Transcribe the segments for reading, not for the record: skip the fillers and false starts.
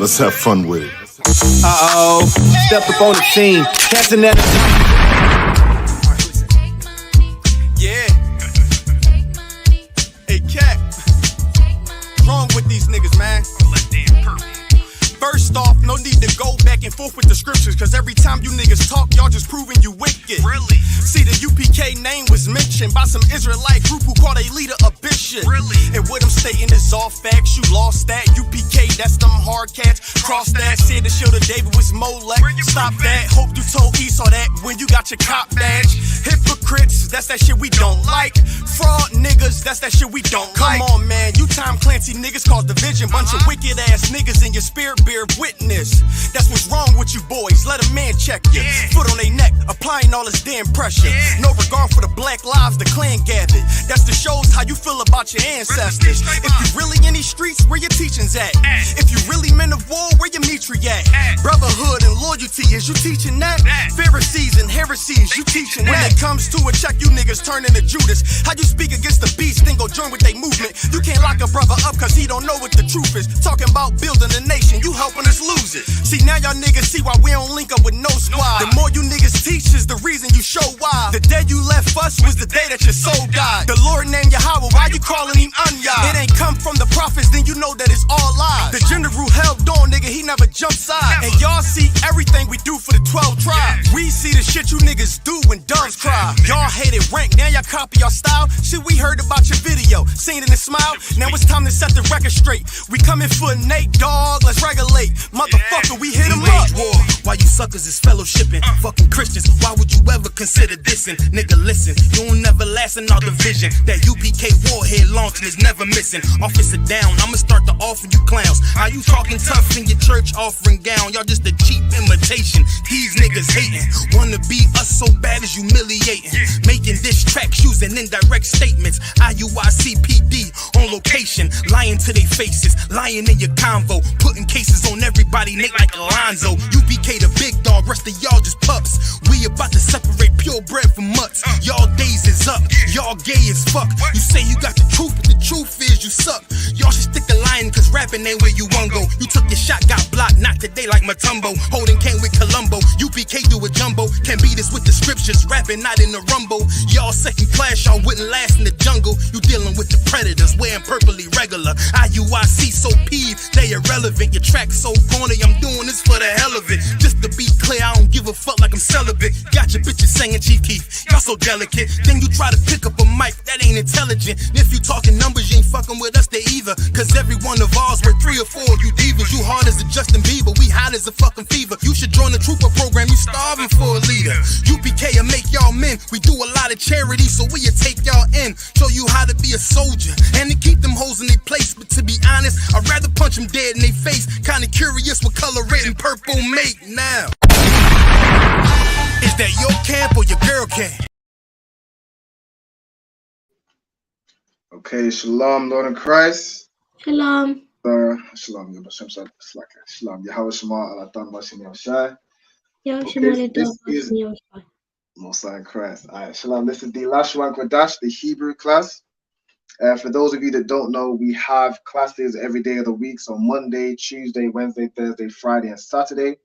Let's have fun with it. Uh-oh, stepped up on the scene, casting that. Yeah. Hey, Cat. What's wrong with these niggas, man? First off, no need to go back and forth with the scriptures, cause every time you niggas talk, y'all just proving you wicked. Really? See, the UPK name was mentioned by some Israelite group who called a leader a bishop. Really? And what I'm stating is all facts, you lost that. UPK, that's them hard cats. Cross that, said the shield of David was Molech. Stop that, hope you told Esau that when you got your cop badge. Hypocrites, that's that shit we don't like. Fraud niggas, that's that shit we don't like. Come on, man, you Tom Clancy niggas cause division. Bunch of wicked ass niggas in your spirit bear witness. That's what's wrong with you boys, let a man check you. Foot on their neck, applying all this damn pressure. No regard for the black lives the clan gathered. That's the shows how you feel about your ancestors. If you really in these streets, where your teachings at? If you really men of war, where your Mitri at? Brotherhood and loyalty, is you teaching that? Pharisees and heresies, you teaching that? When it comes to a check, you niggas turn into Judas. How you speak against the beast, then go join with they movement? You can't lock a brother up cause he don't know what the truth is. Talking about building a nation, you helping us lose it. See, now y'all niggas see why we don't link up with no squad. The more you niggas teach is the reason you show why. The day you left us was the day that your soul died. The Lord named Yahweh, why you calling him Anya? It ain't come from the prophets, then you know that it's all lies. The general held on, nigga, he never jumped sides. And y'all see everything we do for the 12 tribes. We see the shit you niggas do when doves cry. Y'all hated rank, now y'all copy our style. Shit, we heard about your video, seen it and smile. Now it's time to set the record straight. We coming for Nate, dog, let's regulate. Motherfucker, we hit him up. War, why you suckers is fellowshipping? Fucking Christians, why would you ever consider dissing? Nigga, listen, you don't never last in our division. That UPK warhead launching is never missing. Officer down, I'ma start to offer you clowns. Are you talking tough in your church offering gown? Y'all just a cheap imitation. These niggas hating, wanna be us so bad as humiliating. Making diss tracks using indirect statements. IUICPD on location, lying to their faces, lying in your convo, putting cases on everybody, Nate like Alonzo. UPK the big dog, rest of y'all just pups. We about to separate purebred from mutts. Y'all days is up, y'all gay as fuck. You say you got the truth, but the truth is you suck. Y'all should stick to lying, cause rapping ain't where you wanna go. You took your shot, got blocked, not today like Matumbo. Holding came with Columbo, UPK do a jumbo. Can't beat us with the scriptures, rapping not in the rumble. Y'all second class, y'all wouldn't last in the jungle. You dealing with the predators, wearing purpley regular. IUIC so peeved, they irrelevant. Your track so corny, I'm doing this for the hell of it. Just to be clear, I don't give a fuck like I'm celibate. Got your bitches saying Chief Keef, y'all so delicate. Then you try to pick up a mic, that ain't intelligent. If you talking numbers, you ain't fucking with us, they either. Cause every one of ours, we're 3 or 4 of you divas. You hard as a Justin Bieber, we hot as a fucking fever. You should join the trooper program, you starving for a leader. UPK will make y'all men, we do a lot of charity, so we'll take y'all in. Show you how to be a soldier, and to keep them hoes in their place. But to be honest, I'd rather punch them dead in their face. Kinda curious what color red and purple make now. Is that your camp or your girl camp? Okay, shalom, Lord in Christ. Shalom. Shalom, Shalom, Yahweh Shema, Alatan Bashim Yahushai. This is Mosai in Christ. All right, shalom. This is the Lashawan Qadash, the Hebrew class. For those of you that don't know, we have classes every day of the week. So Monday, Tuesday, Wednesday, Thursday, Friday, and Saturday.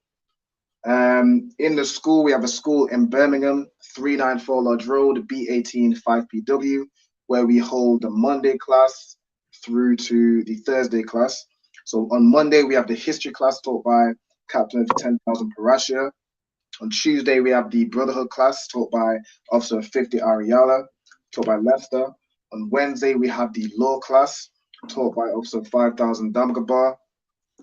In the school, we have a school in Birmingham, 394 Lodge Road, B18 5PW, where we hold the Monday class through to the Thursday class. So on Monday, we have the history class taught by Captain of 10,000 Parashia. On Tuesday, we have the Brotherhood class taught by Officer 50 Ariala, taught by Lester. On Wednesday, we have the law class taught by Officer 5000 Damgabar.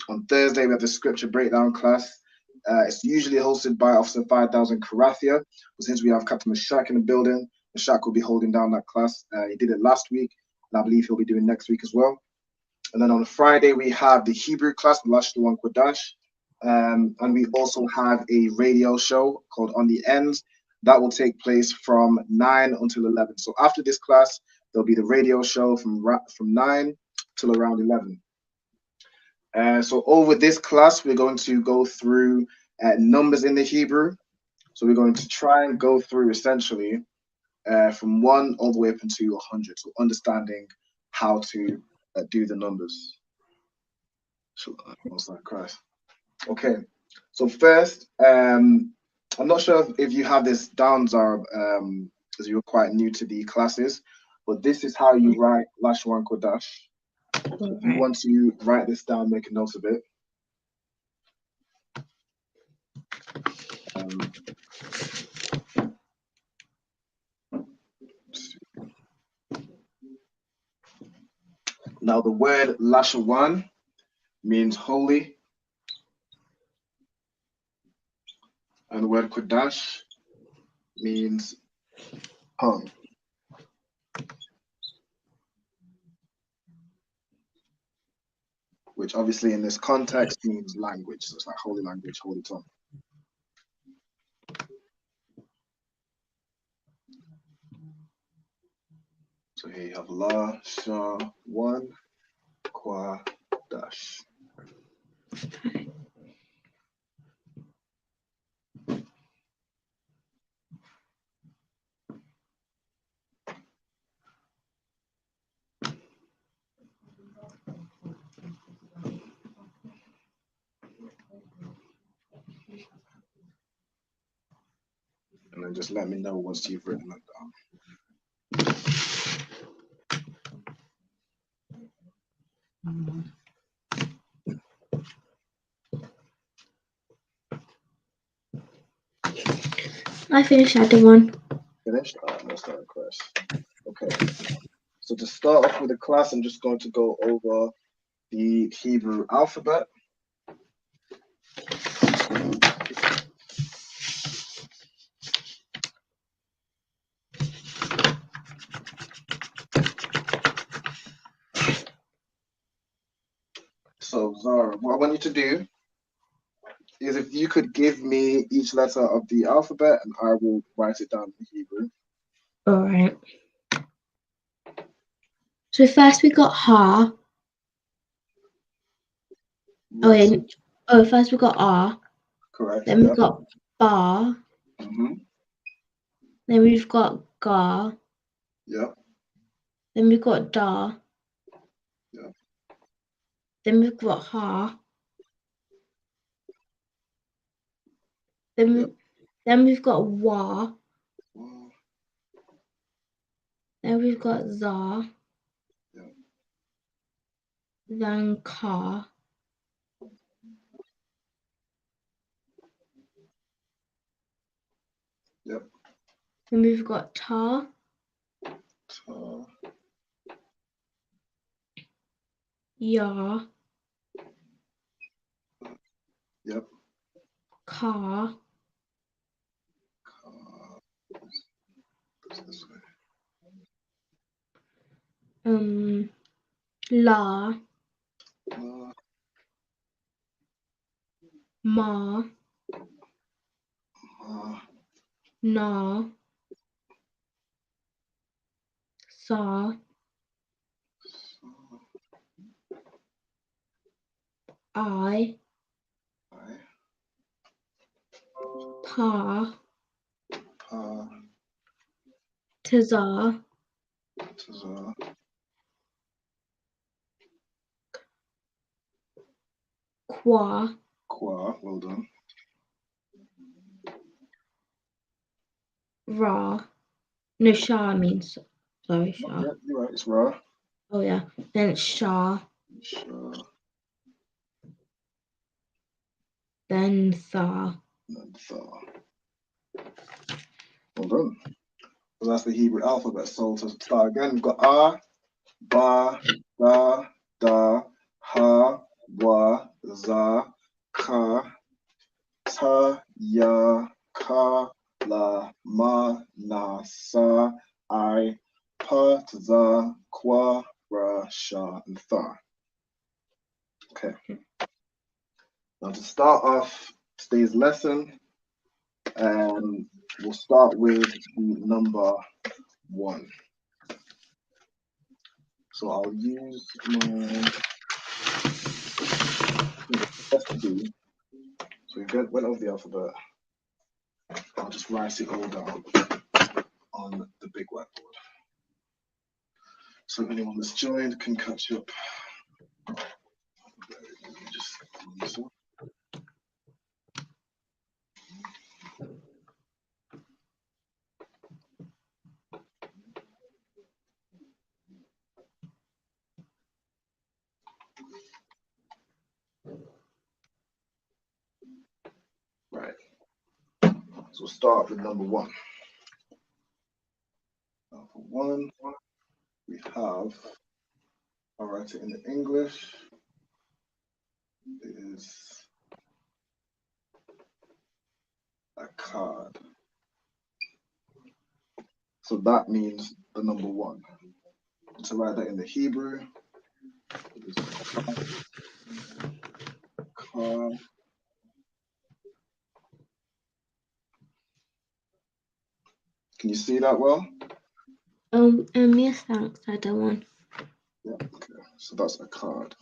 On Thursday, we have the scripture breakdown class. It's usually hosted by Officer 5000 Karathia, but since we have Captain Mashak in the building, Mashak will be holding down that class. He did it last week, and I believe he'll be doing next week as well. And then on Friday, we have the Hebrew class, the Lashawan Qadash. And we also have a radio show called On the Ends that will take place from 9 until 11. So after this class, there'll be the radio show from 9 till around 11. So over this class, we're going to go through numbers in the Hebrew. So we're going to try and go through essentially from 1 all the way up into 100. So understanding how to do the numbers. Most High Christ. Okay, so first, I'm not sure if you have this down, Zara, as you're quite new to the classes, but this is how you write Lashawan Qadash. So if you want to write this down, make a note of it. Now the word Lashawan means holy, and the word Qadash means tongue. Which obviously in this context means language. So it's like holy language, holy tongue. So here you have Lashawan Qadash. And then just let me know once you've written that down. I finished adding one. Finished? All right, let's start a class. Okay. So to start off with the class, I'm just going to go over the Hebrew alphabet. So Zara, what I want you to do is if you could give me each letter of the alphabet and I will write it down in Hebrew. All right. So first we got ha. Yes. First we got R. Correct. Then we've got bar. Mm-hmm. Then we've got gar. Yep. Then we've got da. Yep. Then we've got ha. Then we've got wa. Then we've got za. Yep. Then ka. Yep. Then we've got ta. Ya. Yep. Ka. This way. La. Ma. Na. Sa. I. Pa. Taza. Qua. Well done. Ra. No, Shah means. Sorry, Shah. Yep, you're right. It's Ra. Oh, yeah. Then it's Shah. Then Tha. Well done. So that's the Hebrew alphabet. So to start again, we've got A, Ba, Da, Da, Ha, Wa, Za, Ka, Ta, Ya, Ka, La, Ma, Na, Sa, I, Pa, Za, Kwa, Ra, Sha, and Tha. Okay. Now to start off today's lesson, we'll start with the number 1. So I'll use my SD. So we went over the alphabet. I'll just write it all down on the big whiteboard. So if anyone that's joined can catch up. Right. So we'll start with number one. Number one, we have, I'll write it in the English, is a card. So that means the number one. To write that in the Hebrew, it is card. Can you see that well? Yes, thanks. I don't want. Yeah, okay. So that's a card.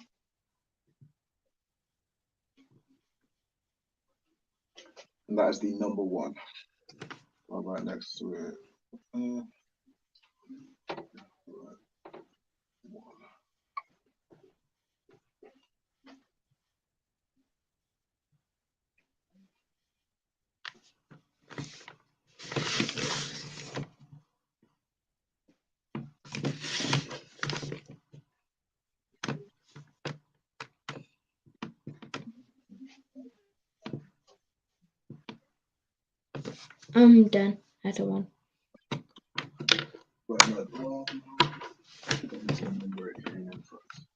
And that is the number one. I'll write next to it. I'm done. I don't want. Right, another one. I need to remember it here first.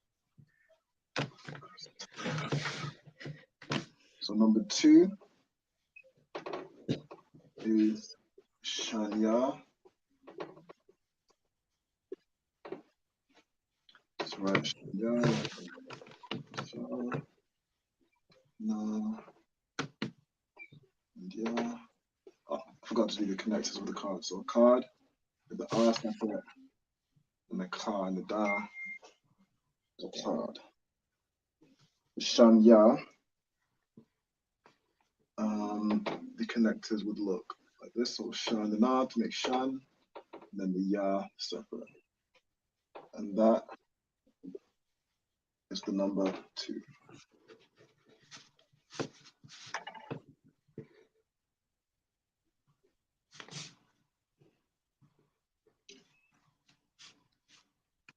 So number two is Shania. That's right, Shania. No. Yeah. Oh, I forgot to do the connectors with the card. So a card with the R separate and the car and the da. The card. Shania. The connectors would look like this. So Shan and Na to make Shan, and then the Ya separate. And that is the number two.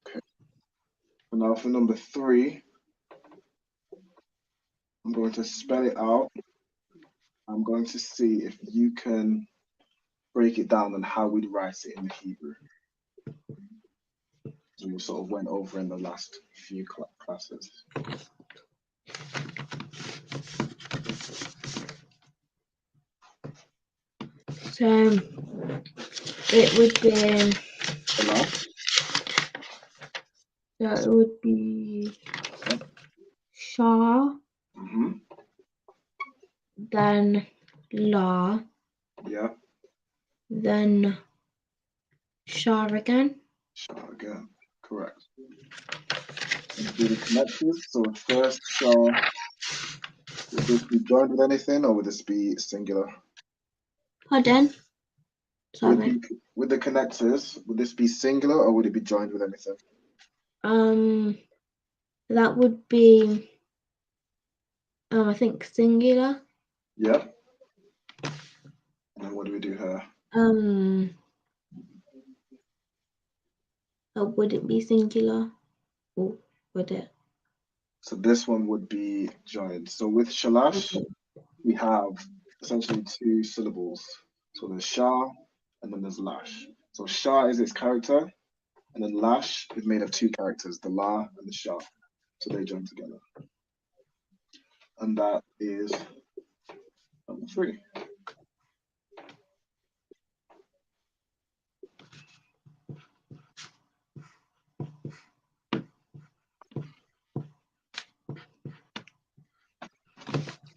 Okay. And now for number three, I'm going to spell it out. I'm going to see if you can break it down on how we'd write it in the Hebrew. So we sort of went over in the last few classes. So it would be. Hello? So it would be Shah, then La, Yeah. then Shah again. Shah again. Correct. Do the connectors. So first Shah. Would this be joined with anything or would this be singular? Pardon? Sorry. With the connectors, would this be singular or would it be joined with anything? That would be I think singular. Yeah. And then what do we do here? Would it be singular? Or would it? So this one would be joined. So with Shalash, we have essentially two syllables. So there's Shah and then there's Lash. So Shah is its character, and then Lash is made of two characters, the La and the Shah. So they join together. And that is number three.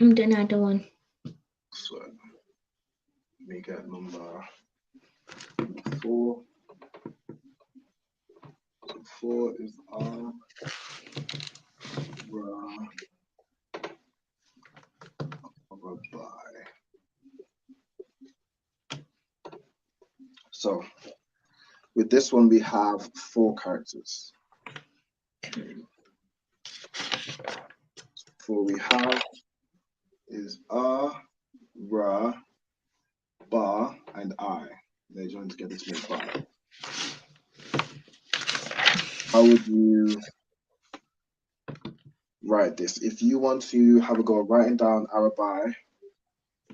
And another one. So let me get number 4. So 4 is R, Ra, Rabbi. So with this one, we have 4 characters. For we have is Ra, Ba, and I. They join together to make Ba. How would you write this? If you want to have a go at writing down Arabai,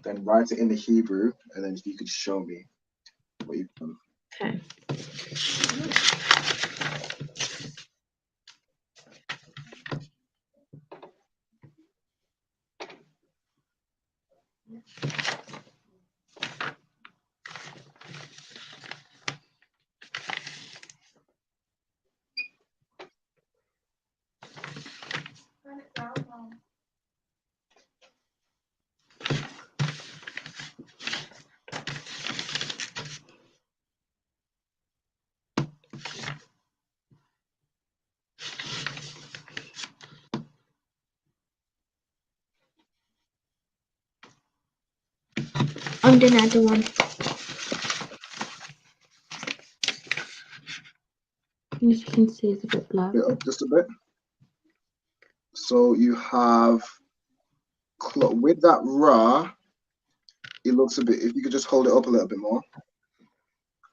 then write it in the Hebrew, and then if you could show me what you've done. Okay. I'm doing another one. As you can see, it's a bit blurry. Yeah, just a bit. So you have with that Ra, it looks a bit. If you could just hold it up a little bit more.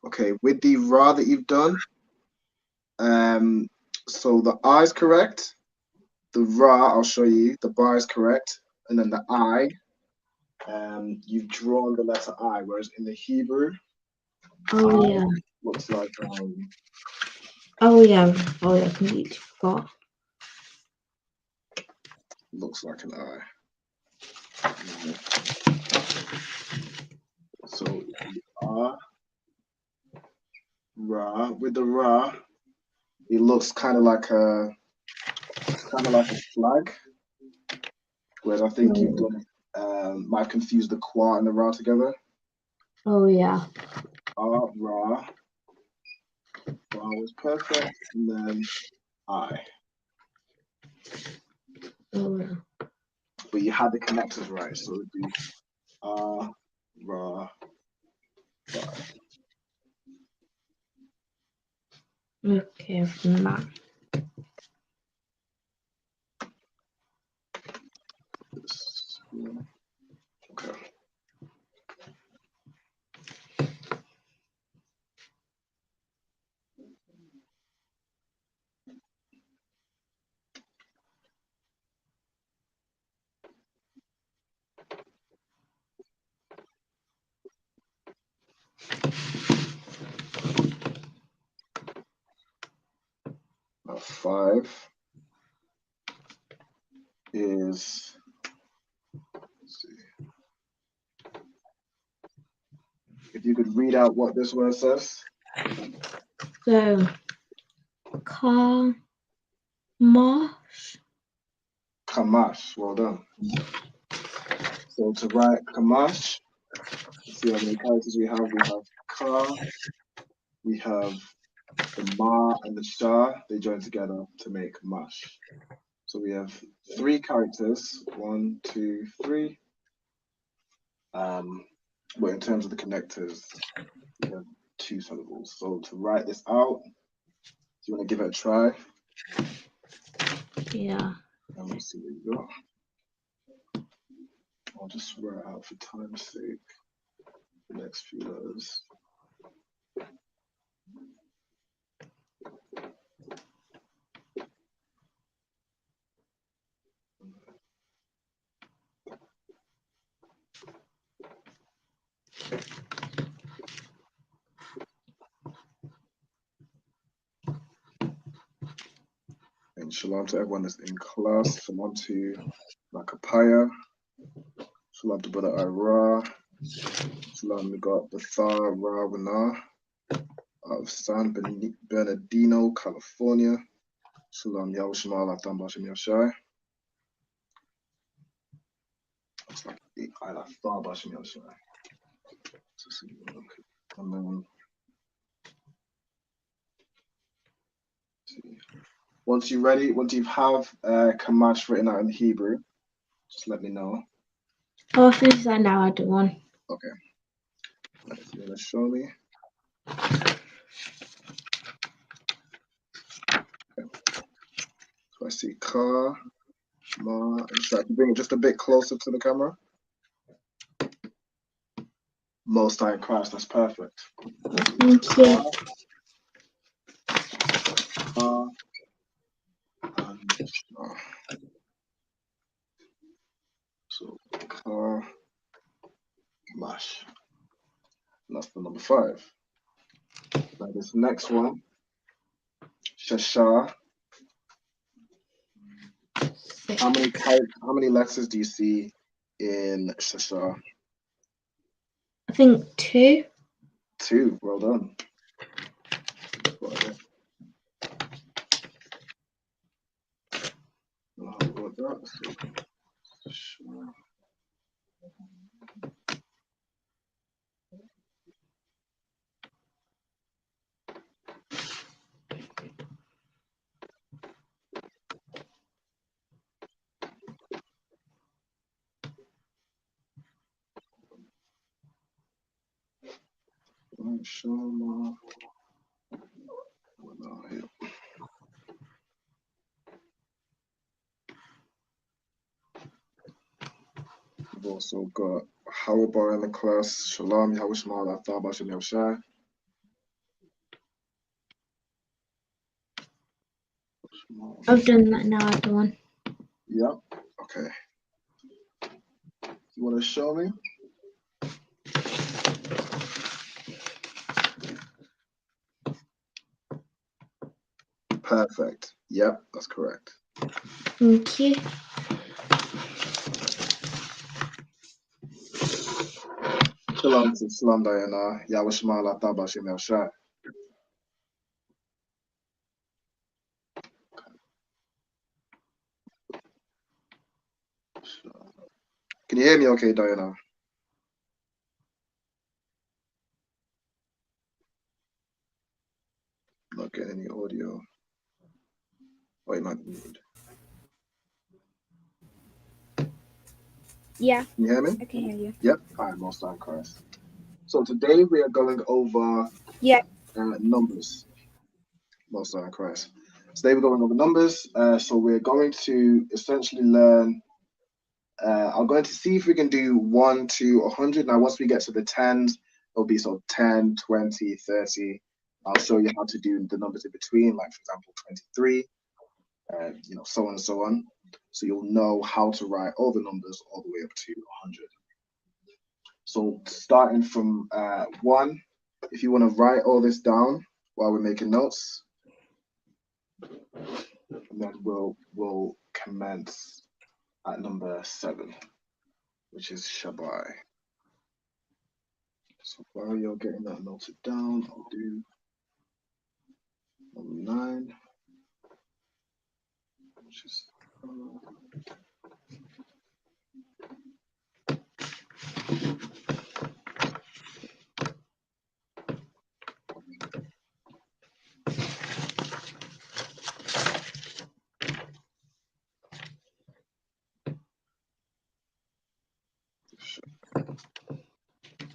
Okay, with the Ra that you've done, so the I is correct. The Ra, I'll show you. The Ba is correct, and then the I, you've drawn the letter I, whereas in the Hebrew, Oh yeah. looks like Oh yeah. Oh yeah. I completely forgot. looks like an I. So Ra, with the Ra, it looks kind of like a flag. Whereas I think you've done might confuse the Qua and the Ra together. Oh yeah. Ra, Ra was perfect, and then I. Oh yeah. But you had the connectors right, so it'd be Ra, Ba. Okay, from that. Okay. Now 5 is, let's see, if you could read out what this word says. So, Kamash. Kamash, well done. So to write Kamash, let's see how many characters we have. We have Ka, we have the Ma and the Sha, they join together to make Mash. So we have 3 characters, 1, 2, 3. But in terms of the connectors, we have 2 syllables. So to write this out, do you want to give it a try? Yeah. And we'll see what you got. I'll just write it out for time's sake. The next few letters. And shalom to everyone that's in class. Shalom to Makapaya. Shalom to Brother Ira. Shalom, we got Bathar Rawana of San Bernardino, California. Shalom, Yahushua Latam Bashem Yashai. It's like I Latam Bashem Yashai. And then, once you're ready, once you have Kamash written out in Hebrew, just let me know. I'll finish that now. I do one. Okay. If you want to show me. Okay. So I see Ka, Try to bring it just a bit closer to the camera. Most High Christ, that's perfect. Thank you. So Qadash. That's the number 5. Now this next one, Shasha. How many letters do you see in Shasha? I think 2. 2. Well done. We've also got Hawaba in the class. Shalom, Yahweh Athaba Shem Yahushai. I've done that now, everyone. Yep. Okay. You want to show me? Perfect. Yep, that's correct. Thank you. Shalom Diana. Yahweh Shema Athaba Shem Yahushai. Can you hear me okay, Diana? Not getting any audio. Oh, you might be muted. Yeah. Can you hear me? I can hear you. Yep. All right, Most High Christ. So today we are going over numbers. Most High Christ. Today we're going over numbers. So we're going to essentially learn. I'm going to see if we can do 1 to 100. Now, once we get to the 10s, it'll be sort of 10, 20, 30. I'll show you how to do the numbers in between, like for example, 23, so on and so on. So you'll know how to write all the numbers all the way up to 100. So starting from 1, if you want to write all this down while we're making notes, and then we'll commence at number 7, which is Shabbai. So while you're getting that noted down, I'll do number 9, which is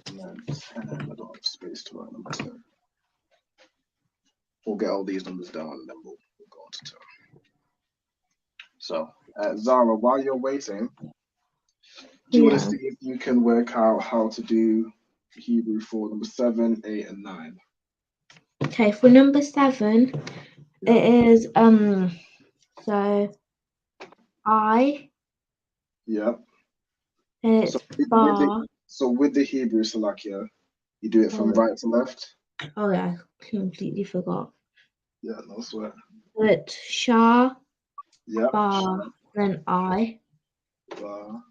and then 10. I don't have space to write number 10. We'll get all these numbers down and then we'll go on to 10. So, Zara, while you're waiting, do you want to see if you can work out how to do Hebrew for number 7, 8, and 9? Okay, for number 7, it is so I. Yep. And it's bar. So with the Hebrew Salakia, you do it from right to left. Oh yeah, I completely forgot. Yeah, no sweat. But Shah, Yep. bar, then I. Bar,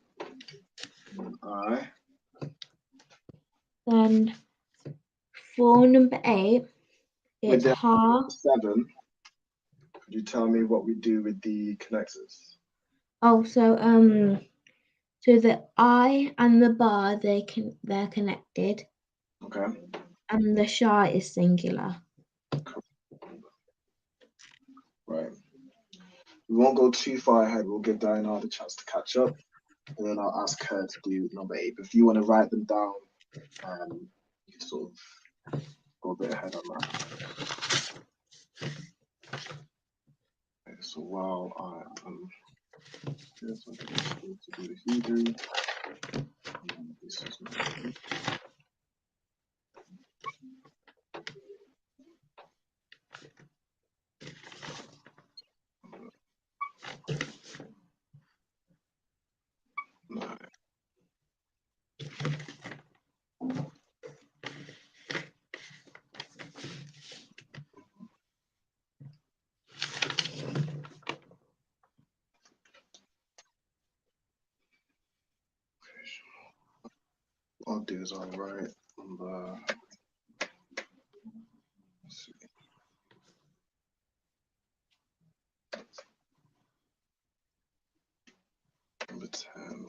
then I. Then for number 8, it's With Ha. 7, could you tell me what we do with the connectors? Oh, so the I and the bar they're connected. Okay. And the Shah is singular. Right. We won't go too far ahead. We'll give Diana the chance to catch up, and then I'll ask her to do number 8. But if you want to write them down, you can sort of go a bit ahead on that. Okay, so while I am Yes, I'm going to do the Hebrew. And this is my nine. What I'll do is I'll write number. Let's see. Number 10.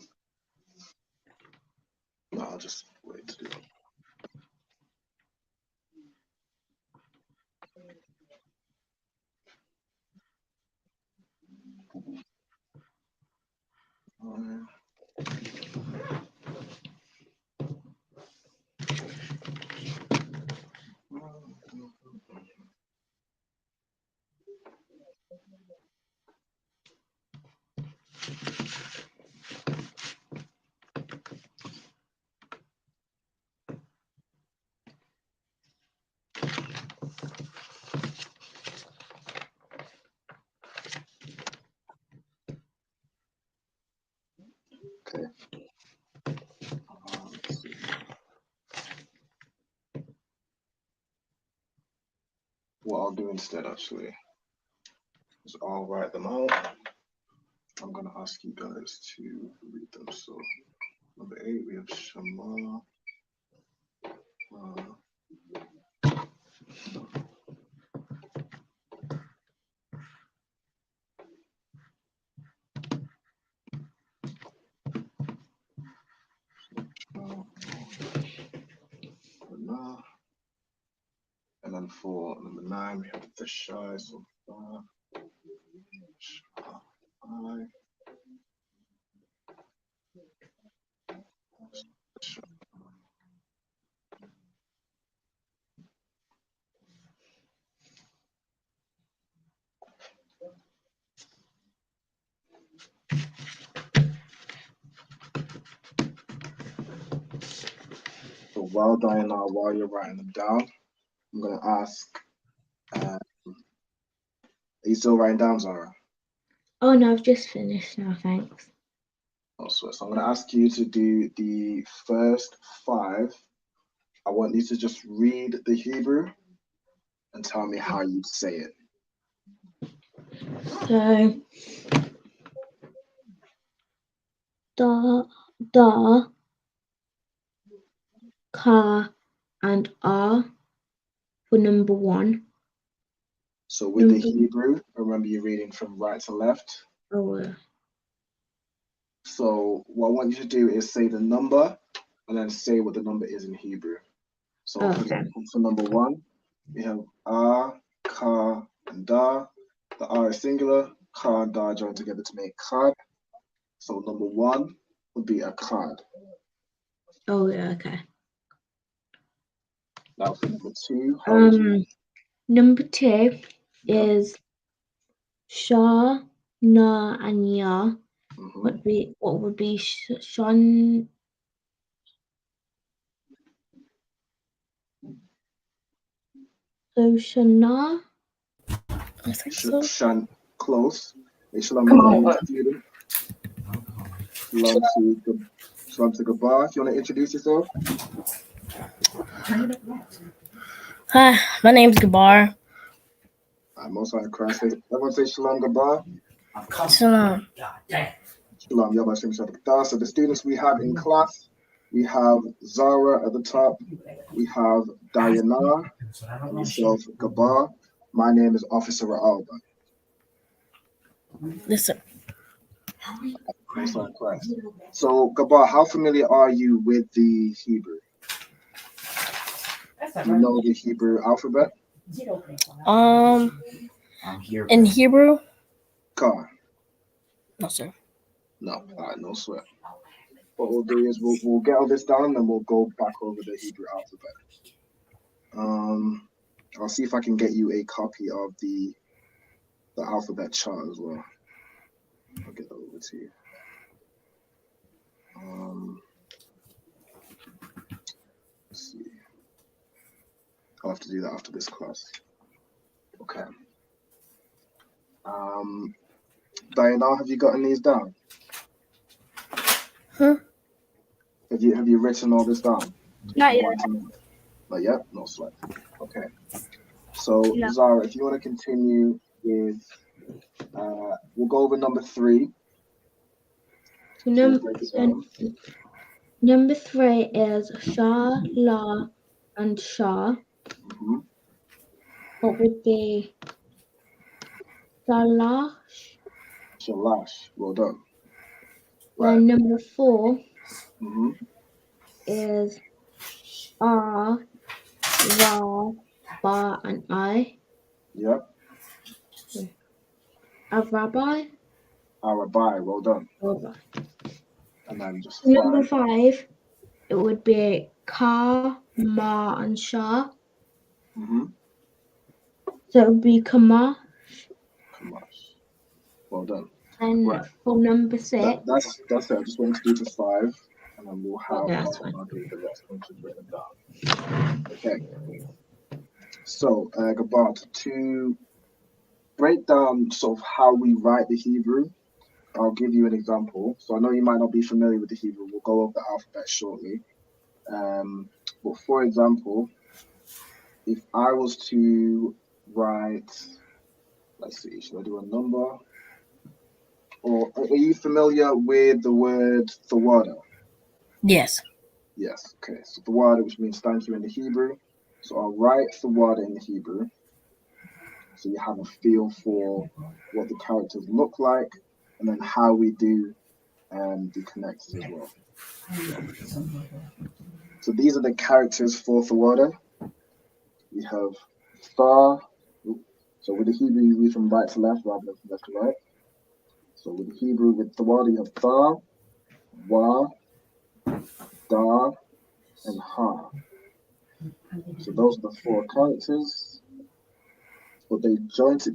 No, I'll just wait to do it. Nine. Okay. Let's see. What I'll do instead, actually, is I'll write them out. I'm gonna ask you guys to read them. So, number 8, we have Shema. And then for number 9, we have the shy. So, so while Diana, while you're writing them down, I'm gonna ask. Are you still writing down, Zara? Oh no, I've just finished now, thanks. Oh, so I'm gonna ask you to do the first 5. I want you to just read the Hebrew and tell me how you say it. So da, ka, and r for number 1. So with the Hebrew, remember you're reading from right to left. Oh, So what I want you to do is say the number and then say what the number is in Hebrew. So for example, for number 1, we have a, ka, and da. The r is singular, ka and da joined together to make kad. So number 1 would be a kad. oh yeah, okay. Now for number 2, how would you? Number 2 is sha, na, and ya. What would be shon? So shana. I think so. Shan, close. Hey, Shalom, you want to student? Shalom to Gabar. If you want to introduce yourself? Hi, my name's Gabar. I'm also on Christ. Everyone say Shalom Gabar. Shalom. Shalom Yabashim Shabbat. So the students we have in class, we have Zara at the top, we have Diana, and myself, Gabar. My name is Officer Alba. Listen. Also on Christ. So Gabar, how familiar are you with the Hebrew? You know the Hebrew alphabet? In Hebrew? Car. No, sir. No, all right, no sweat. What we'll do is we'll get all this done and we'll go back over the Hebrew alphabet. I'll see if I can get you a copy of the alphabet chart as well. I'll get that over it to you. Let's see. I'll have to do that after this class. Okay. Diana, have you gotten these down? Huh? Have you written all this down? Not yet. Not yet? No sweat. Okay. So No. Zara, if you want to continue with, we'll go over number 3. So So break it down. number 3 is Shah, La, and Shah. Mm-hmm. What would be Salash? Shalash. Well done. Then number 4 Mm-hmm. is R, Ra, Ba, and I. Yep. A rabbi. Arabai. Well done. Rabbi. And then just Number 5. 5, it would be Ka, Ma, and Shah. Mm-hmm. So it would be Kama. Kamash. Well done. And Right. for number 6, That's it. I just wanted to do to 5, and then we'll have Okay, that's fine. I'll do the rest once you've written down. Okay. So, Gabat, to break down sort of how we write the Hebrew, I'll give you an example. So I know you might not be familiar with the Hebrew. We'll go over the alphabet shortly. But for example, if I was to write, let's see, should I do a number? Or are you familiar with the word Thawada? Yes. Yes. Okay. So Thawada, which means thank you in the Hebrew. So I'll write Thawada in the Hebrew. So you have a feel for what the characters look like, and then how we do the connectors as well. So these are the characters for Thawada. We have Tha. So with the Hebrew, you read from right to left rather than from left to right. So with the Hebrew, with Thawada, you have Tha, Wa, Da, and Ha. So those are the 4 characters. But the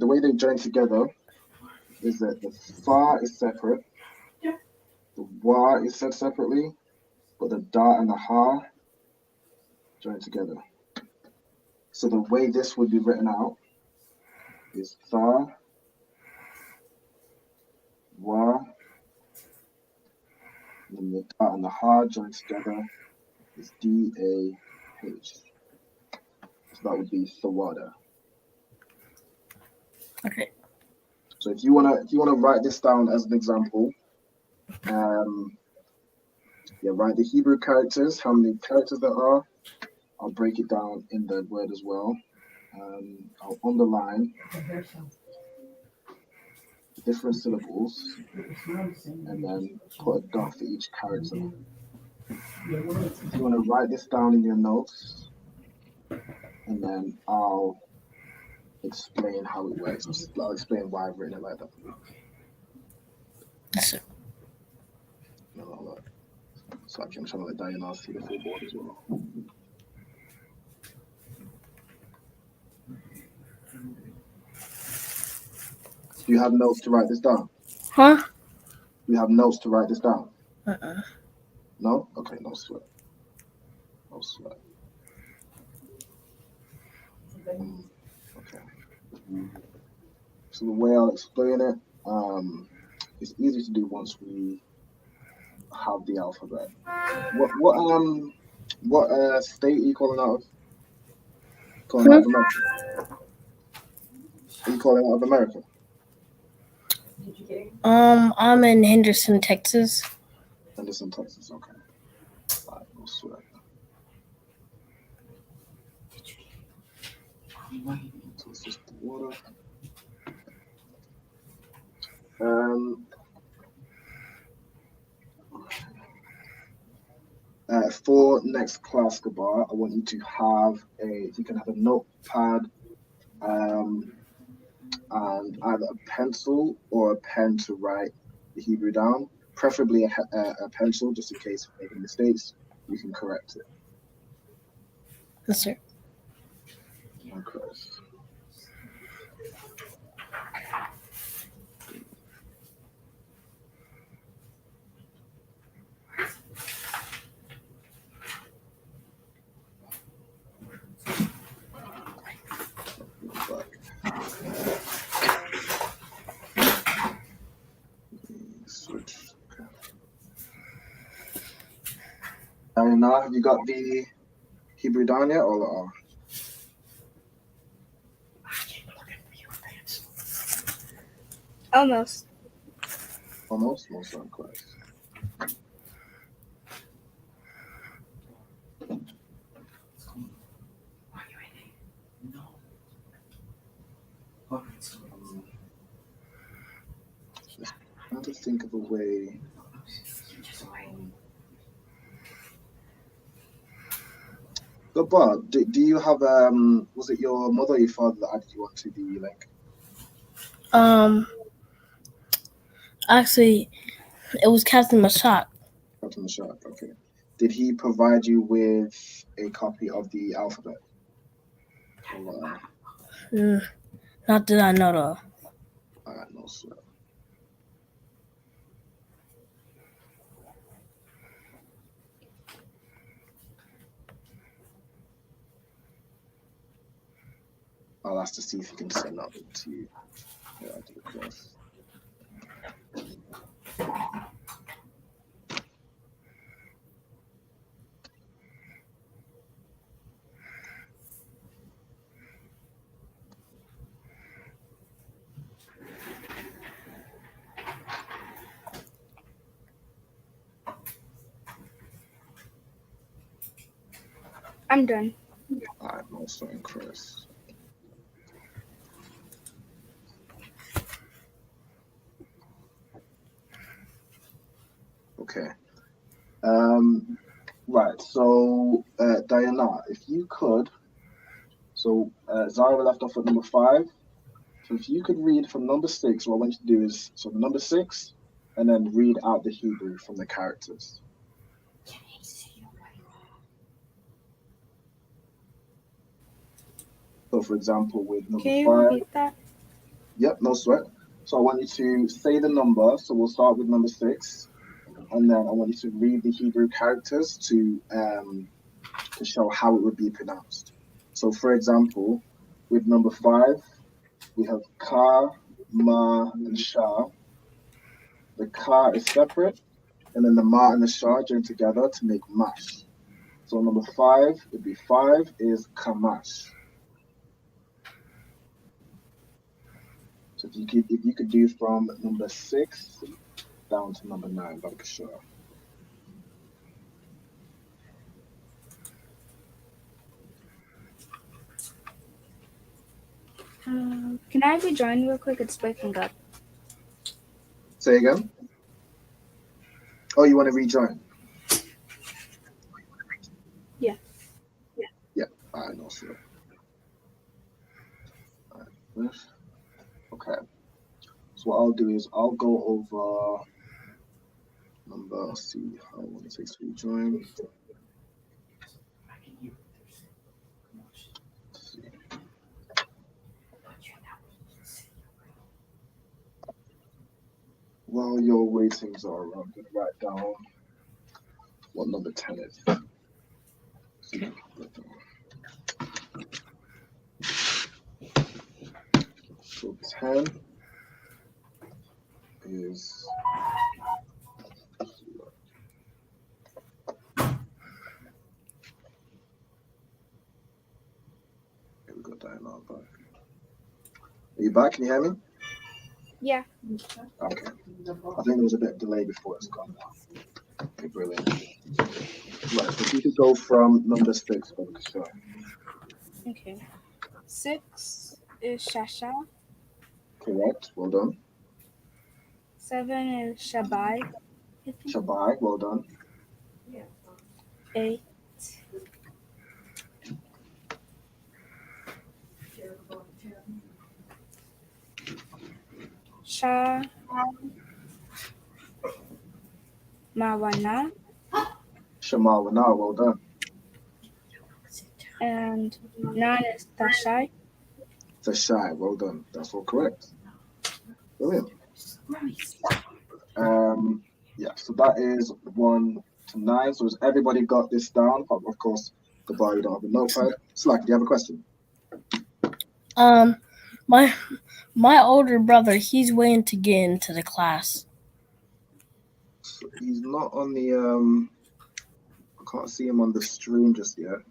way they join together is that the Fa is separate, the Wa is said separately, but the Da and the Ha join together. So the way this would be written out is Tha, Wa, and then the Da and the Ha join together is D-A-H. So that would be Thawada. Okay. So if you wanna write this down as an example, write the Hebrew characters, how many characters there are. I'll break it down in the word as well. I'll underline the different syllables and then put a dot for each character. If you want to write this down in your notes, and then I'll explain how it works. I'll explain why I've written it like that. Yes, sir. No, so I'm trying to let Diana see the full board as well. Do you have notes to write this down? Huh? You have notes to write this down? Uh-uh. No? Okay, no sweat. No sweat. Okay. So the way I'll explain it, it's easy to do once we have the alphabet. What state are you calling out of? Calling out of America? Are you calling out of America? I'm in Henderson, Texas. Henderson, Texas. Okay. All right, no sweat. So it's just the water. For next class, Gabar, I want you to have if you can have a notepad, and either a pencil or a pen to write the Hebrew down, preferably a pencil, just in case of making mistakes, you can correct it. Yes, sir. Okay. Diana, have you got the Hebrew down yet, or? Almost. Almost, most on Christ. I'm trying to think of a way. But Bob, do you have was it your mother or your father that added you onto the link? Actually, it was Captain Mashak. Captain Mashak, okay. Did he provide you with a copy of the alphabet? Or, Not that I know of. alright, no sweat. I'll ask to see if he can send that to you. Yeah, I did, of course. I'm done. Alright, no sweat, Chris. Okay. Right, so Diana, if you could, so Zara left off at number 5. So if you could read from number 6, what I want you to do is, so number 6, and then read out the Hebrew from the characters. So for example, with number Can you 5, repeat that? yep, no sweat. So I want you to say the number, so we'll start with number 6, and then I want you to read the Hebrew characters to show how it would be pronounced. So for example, with number 5, we have ka, ma, and sha. The ka is separate, and then the ma and the sha join together to make mash. So number 5 would be 5 is kamash. So if you could do from number 6 down to number 9, that'd be sure. Can I rejoin real quick? It's breaking up. Say again? Oh, you want to rejoin? Yeah. Yeah. All right, no sweat. All right. Okay. So what I'll do is I'll go over number, let's see how long it takes to rejoin. Let's see. While you're waiting, Zara, I'm going to write down what number 10 is. So 10 is here we go, Diana. I'm back. Are you back? Can you hear me? Yeah. Okay. I think there was a bit of delay before it's gone. Okay, brilliant. Right, so if you could go from number 6, sure. Okay. 6 is Shasha. Correct, well done. 7 is Shabai. Shabai, well done. 8. Sha. Mawana. Shamawana, well done. And 9 is Tashai. Tashai, well done. That's all correct. Brilliant. Yeah, so that is 1 to 9. So has everybody got this down? Of course, the bar you don't have a notepad. Slack, do you have a question? My older brother, he's waiting to get into the class. So he's not on the can't see him on the stream just yet.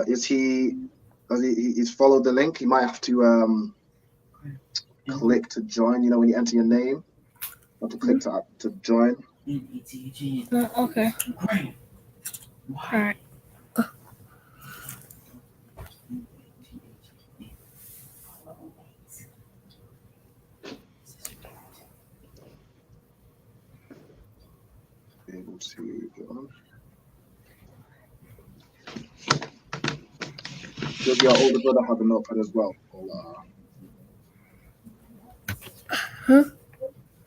Is he? He's followed the link. He might have to click to join. You know, when you enter your name, you have to click to join. Okay. All right. Able to get on. Does your older brother have a notepad as well? Huh?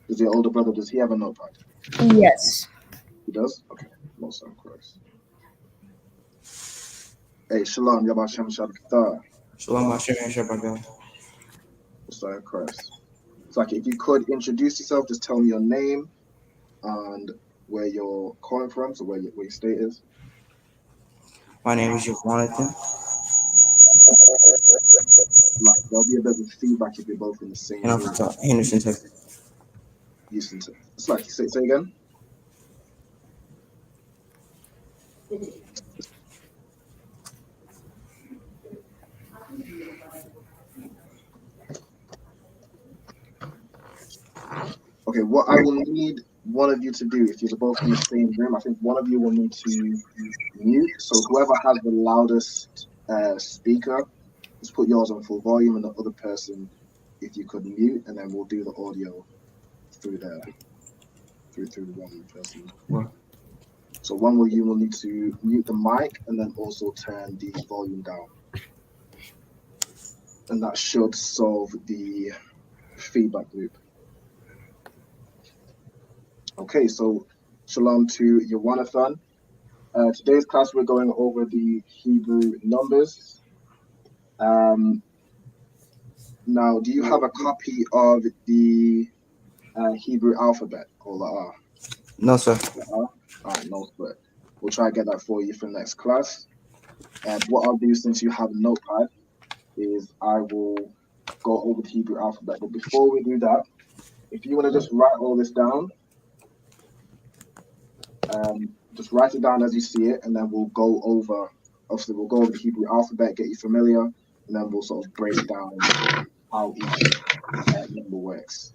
Does your older brother, does he have a notepad? Yes. He does? Okay. Most of course. Hey, Shalom, Yabba Shem Shabbat. Shalom, Hashem, Shabbat. Messiah Christ. So, if you could introduce yourself, just tell me your name and where you're calling from, so where your state is. My name is Jonathan. Like, there'll be a bit of feedback if you're both in the same And I'm room. from Henderson, Texas. Houston, Texas. It's like, say again. Okay, what I will need one of you to do, if you're both in the same room, I think one of you will need to mute. So whoever has the loudest speaker, just put yours on full volume, and the other person, if you could mute, and then we'll do the audio through the one person. What? So one of you will need to mute the mic and then also turn the volume down. And that should solve the feedback loop. Okay, so shalom to Yowanathan. Today's class, we're going over the Hebrew numbers. Now, do you have a copy of the Hebrew alphabet, or No, sir. All right, no sweat. We'll try to get that for you for next class. And what I'll do, since you have a notepad, is I will go over the Hebrew alphabet. But before we do that, if you want to just write all this down, just write it down as you see it, and then we'll go over. Obviously, we'll go over the Hebrew alphabet, get you familiar, and then we'll sort of break down how each number works.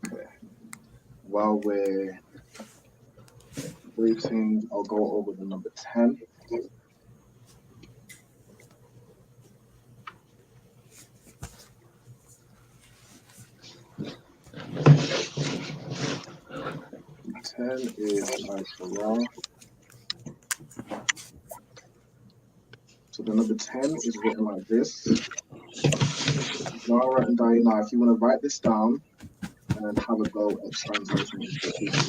Okay. While we're waiting, I'll go over the number 10. Number 10 is Lashawan. So the number 10 is written like this. Now written down. Now, if you want to write this down and have a go at translation into Hebrew.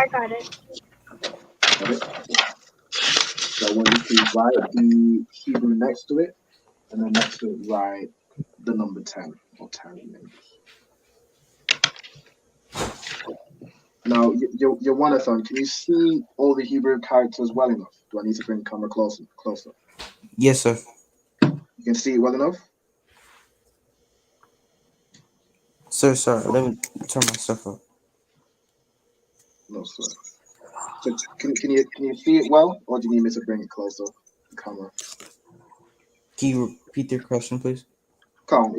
I got it. Got it? So I want you to write the Hebrew next to it, and then next to it write the number 10 or 10 in English. Now, Yowanathan, can you see all the Hebrew characters well enough? Do I need to bring the camera closer? Yes, sir. You can see it well enough? Sir, sorry. Let me turn my stuff up. No, sir. So can you see it well, or do you need me to bring it closer? The camera. Can you repeat your question, please? Can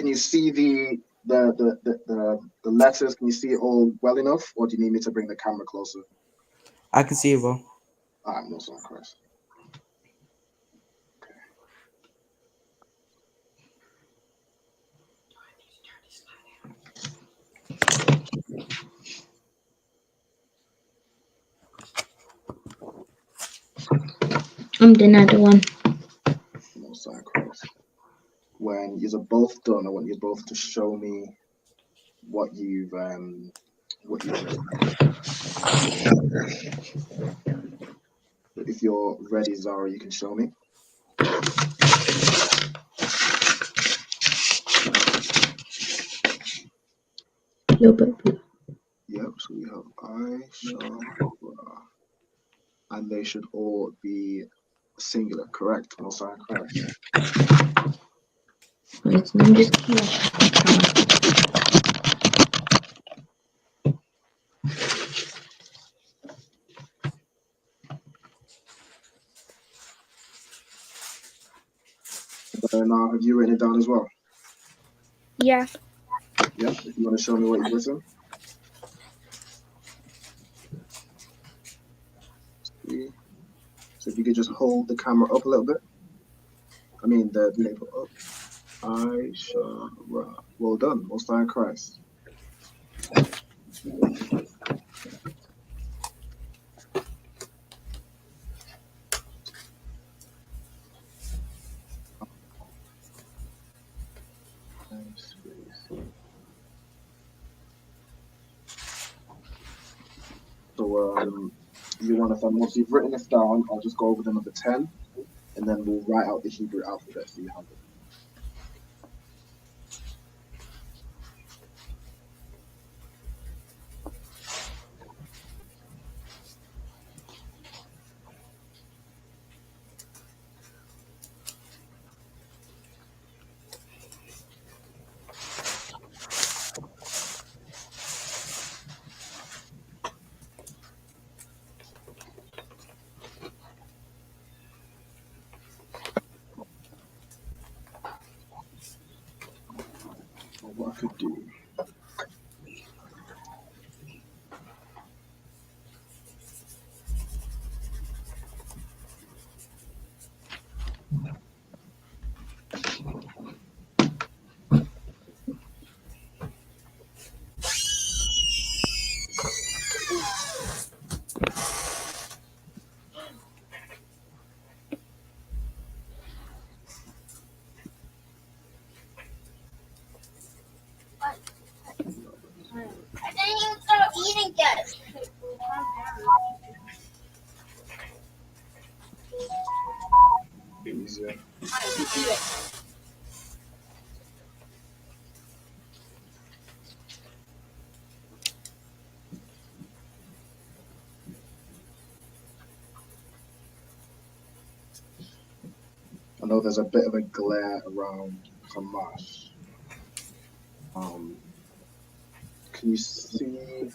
you see the letters? Can you see it all well enough, or do you need me to bring the camera closer? I can see it well. All right, no, sir, Chris. Okay. I'm the another one. No, sir, Chris. When you're both done, I want you both to show me what you've written. If you're ready, Zara, you can show me. Yep, so we have I, Shah, Ra. And they should all be singular, correct? Most High Christ. Now, have you written it down as well? Yeah. Yeah, if you want to show me what you've written. See? So if you could just hold the camera up a little bit. I mean, the paper up. I, Shah, Ra. Well done, Most High Christ. So you want to, once you've written this down, I'll just go over the number 10, and then we'll write out the Hebrew alphabet so you have it. So what I could do. I didn't even start eating yet. Easier. I know there's a bit of a glare around Qadash. Can you see?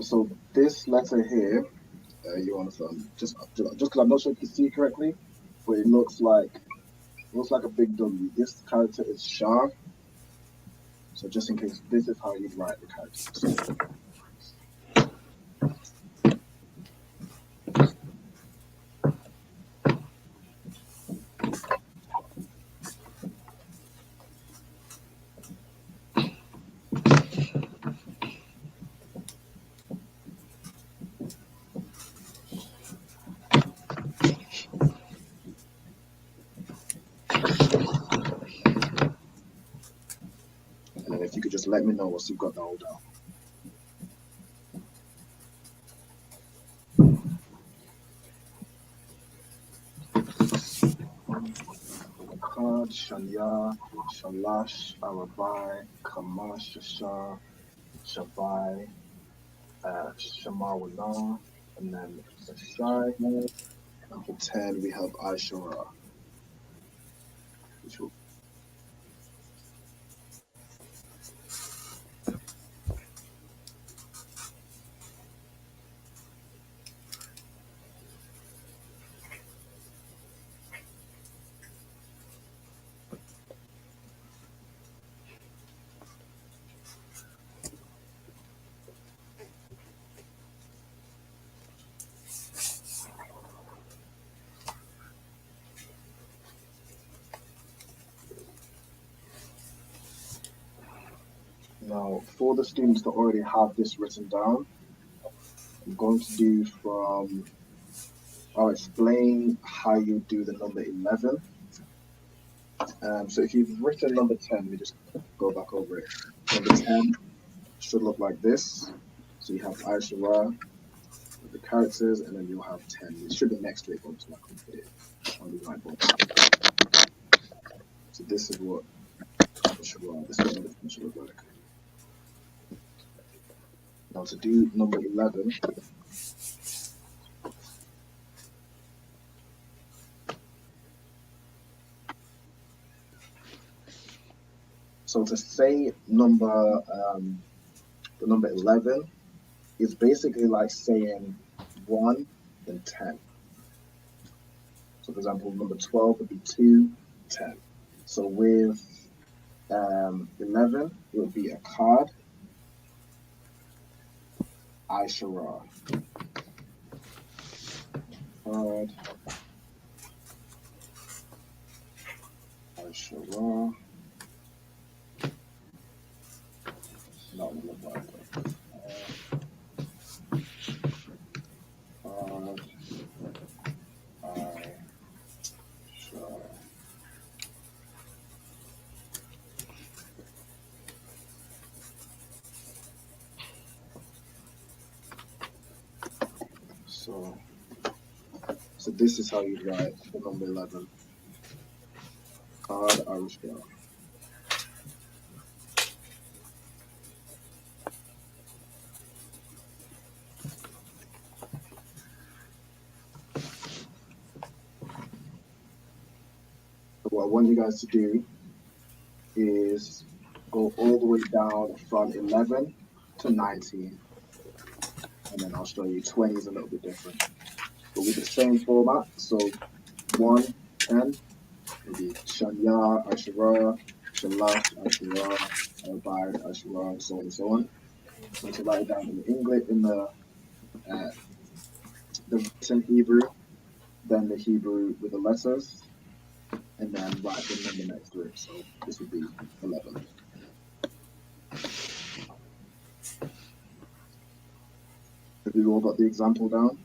So this letter here, you understand? Just because I'm not sure if you see correctly, but it looks like a big W. This character is Shah. So just in case, this is how you'd write the character. And then if you could just let me know once you've got that all down. Qad, Shanya, Shalash, Arabai, Kamash, Shashar, Shavai, Shamawana, and then Sashai. And for 10, we have Ashura. Which will Now, for the students that already have this written down, I'm going to do from I'll explain how you do the number 11. So if you've written number 10, we just go back over it. Number 10 should look like this. So you have Aishara with the characters, and then you'll have 10. It should be next to it, but I'm just not going to put it on the whiteboard. So this is what Aishara, this is what number 10 should look like. Now to do number 11, so to say number the number 11 is basically like saying 1 and 10. So for example, number 12 would be 2, 10. So with 11, it would be a card, Aishara. Card, Aishara. Not gonna look like that. Card, Aishara. So this is how you write the number 11. Card, Aishara. What I want you guys to do is go all the way down from 11 to 19. And then I'll show you 20 is a little bit different. But with the same format, so 1, 10, maybe Shanya, Aishara, Shalash, Aishara, Abad, Aishara, and so on and so on. So to write it down in English, in the written Hebrew, then the Hebrew with the letters, and then write the number next to it. So this would be 11. Have you all got the example down?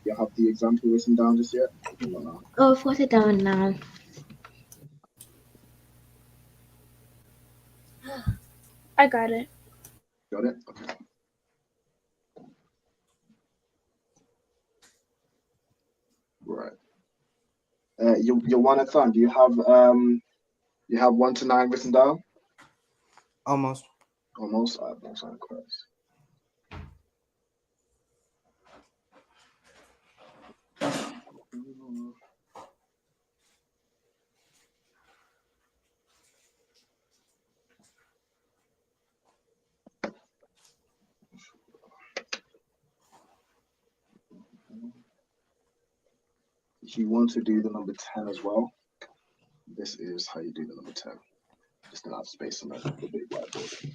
You have the example written down just yet? No. Oh, I've got it down now. I got it. Got it? Okay. Right. Your one at time. Do you have 1 to 9 written down? Almost. Almost. I have no sign Christ. If you want to do the number 10 as well, this is how you do the number 10. Just enough space on the big whiteboard.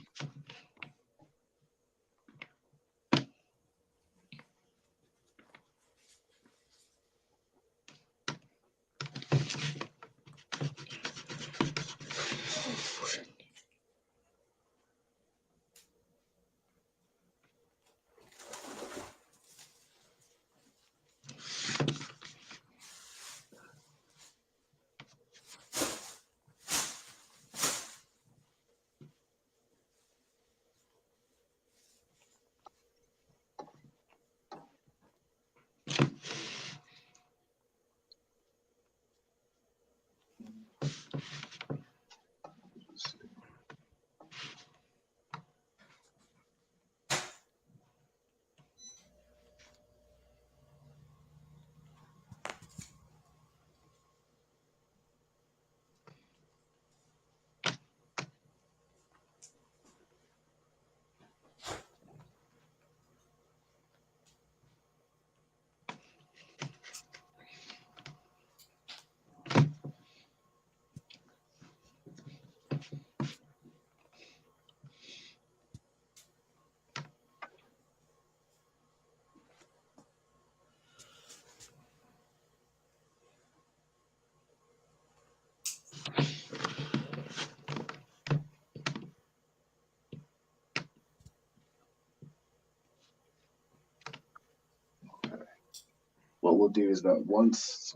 what we'll do is that once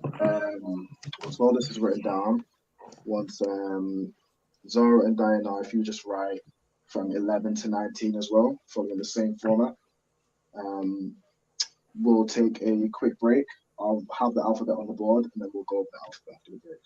all this is written down, once Zara and Diana, if you just write from 11 to 19 as well, following the same format, we'll take a quick break. I'll have the alphabet on the board, and then we'll go over the alphabet after the break.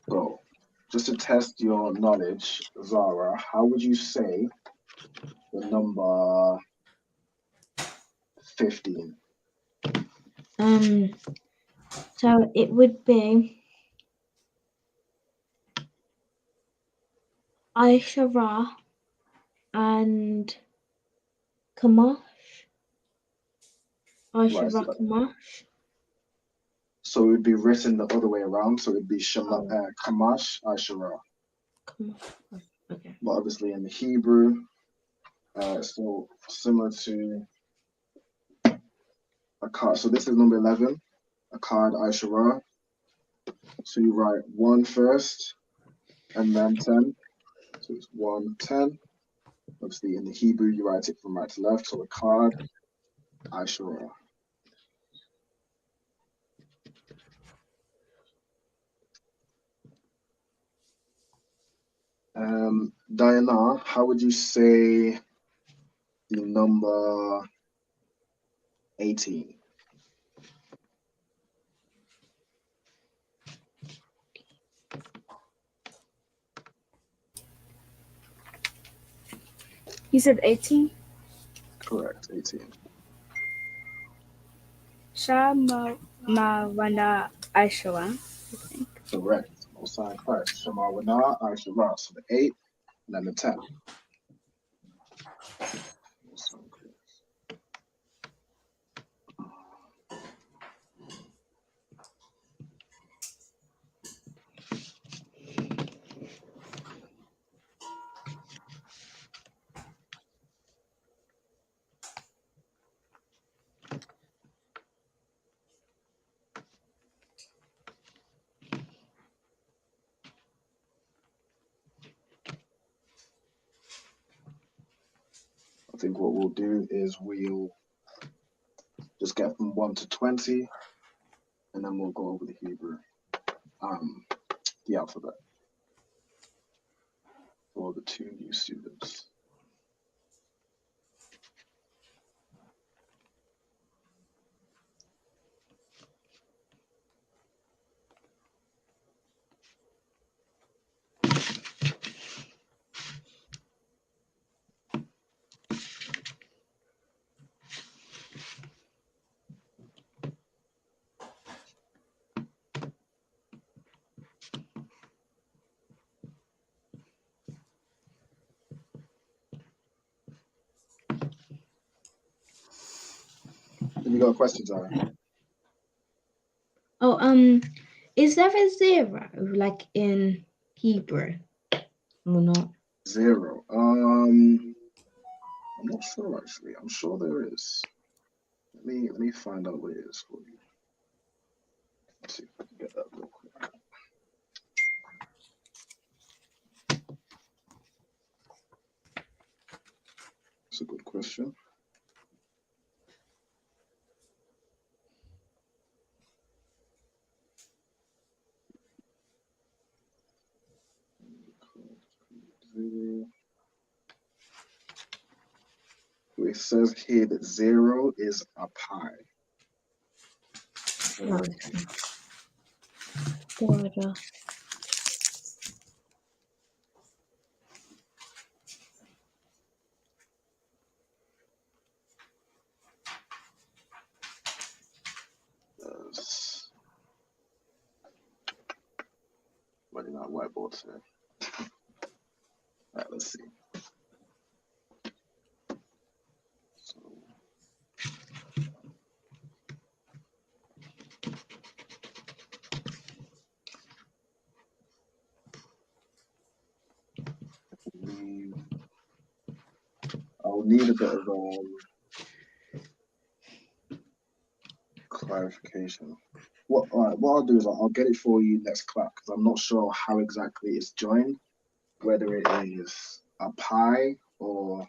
So, just to test your knowledge, Zara, how would you say the number 15? So it would be Aishara and Kamash. Aishara Kamash. So it would be written the other way around. So it would be Kamash, Aishara. Okay. But obviously in the Hebrew, so similar to a card. So this is number 11, a card Aishara. So you write 1 first and then 10. So it's 1, 10. Obviously in the Hebrew, you write it from right to left. So a card Aishara. Diana, how would you say the number 18? You said 18? Correct, 18. Shamawana Aishawan, I think. Correct. Most High Christ. Shema Wana, Aishara. So the 8 and then the 10. I think what we'll do is we'll just get from 1 to 20, and then we'll go over the Hebrew, the alphabet for the 2 new students. Have you got questions, Aaron? Oh, is there a 0 like in Hebrew or not? 0. I'm not sure actually. I'm sure there is. Let me find out what it is for you. Let's see if I can get that real quick. It's a good question. It says here that 0 is a pi. No. 0. my whiteboard today. Right, let's see. So, I'll need a bit of clarification. All right, what I'll do is I'll get it for you next class because I'm not sure how exactly it's joined, whether it is a pi or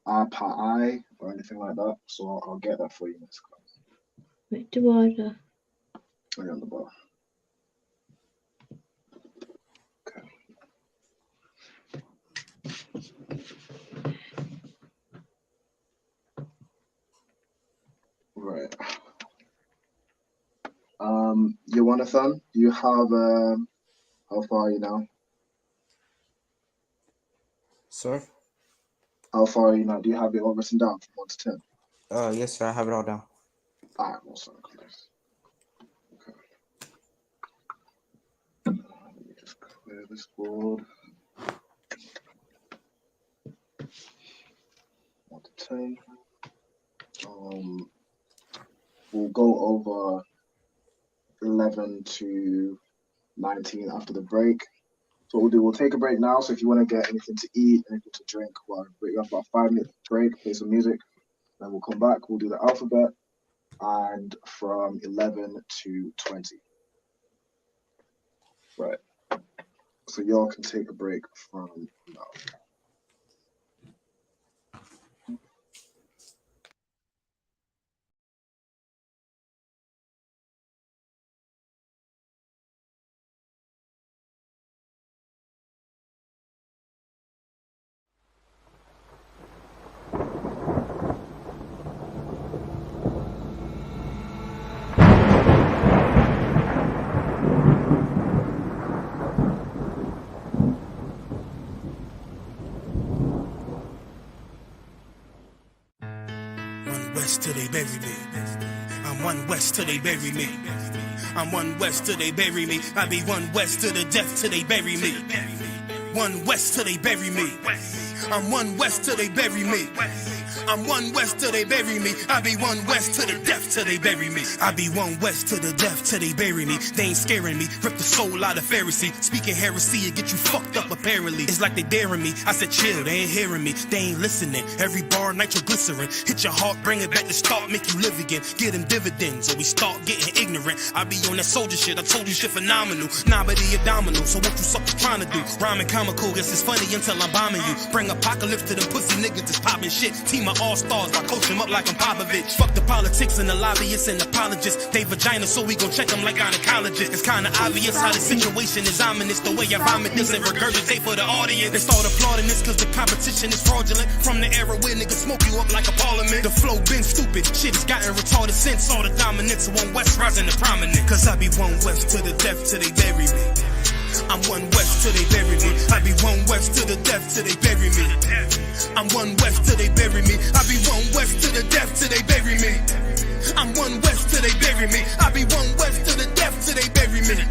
r pi or anything like that. So I'll get that for you next class. Wait, the water. Right on the bar. Okay. Right. Jonathan, do you have how far are you now? Sir? How far are you now? Do you have it all written down from 1 to 10? Yes, sir. I have it all down. All right, awesome. Okay. Let me just clear this board. 1 to 10. We'll go over 11 to 19 after the break. So what we'll do, we'll take a break now. So if you want to get anything to eat, anything to drink, well, we have about a 5-minute break, play some music, then we'll come back. We'll do the alphabet, and from 11 to 20. Right. So y'all can take a break from now. West till they bury me. I'm one west till they bury me. I'm one west till they bury me. I be one west to the death till they bury me. One west till they bury me. I'm one west till they bury me. I'm one west till they bury me. I be one west to the death till they bury me. I be one west to the death till they bury me. They ain't scaring me. Rip the soul out of Pharisee. Speaking heresy, it get you fucked up apparently. It's like they daring me. I said chill, they ain't hearing me. They ain't listening. Every bar nitroglycerin. Hit your heart, bring it back to start, make you live again. Get them dividends or we start getting ignorant. I be on that soldier shit. I told you shit phenomenal. Nah, but he abdominal. So what you suckers trying to do? Rhyming comical. Guess it's funny until I'm bombing you. Bring apocalypse to them pussy niggas that's popping shit. Team of all-stars. I coach them up like I'm Popovich. Fuck the politics and the lobbyists and apologists. They vagina, so we gon' check them like gynecologists. It's kinda obvious how the situation is ominous. The way I vomit this and regurgitate for the audience. They start applauding this cause the competition is fraudulent. From the era where niggas smoke you up like a parliament. The flow been stupid. Shit has gotten retarded since all the dominance of one west rising to prominent. Cause I be one west to the death till they bury me. I'm one west till they bury me. I be one west to the death till they bury me. I'm one west till they bury me. I be one west to the death till they bury me. I'm one west till they bury me. I be one west to the death till they bury me.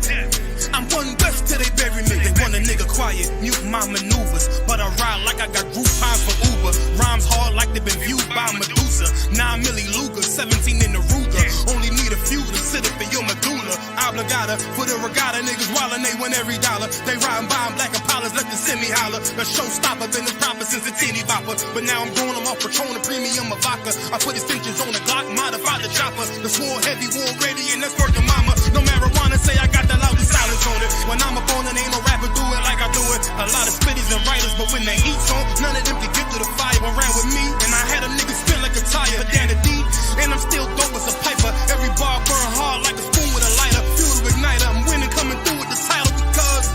I'm one west till they bury me. They want a nigga quiet, mute my maneuvers, but I ride like I got Groupon for Uber. Rhymes hard like they been viewed by Medusa. 9 milli Luger, 17 in the Ruger. Only need a few to sit up in your medulla. Obligata for the regatta, niggas wildin', they win every dollar. They riding by in black Impalas, let the semi holler. A showstopper, been the proper since the teeny bopper. But now I'm growing them off Patron, a premium of vodka. I put extensions on the Glock, modify the chopper. The swore heavy, war ready, and that's worth the mama. No marijuana, say I got the loudest silence on it. When I'm up on it, ain't no rapper do it like I do it. A lot of spitties and writers, but when the heat's on, none of them can get to the fire around with me. And I had them niggas spin like a tire, but down the deep, and I'm still dope as a piper. Every bar burn hard like a spoon with a lighter. Fuel to igniter, I'm winning, coming through with the title because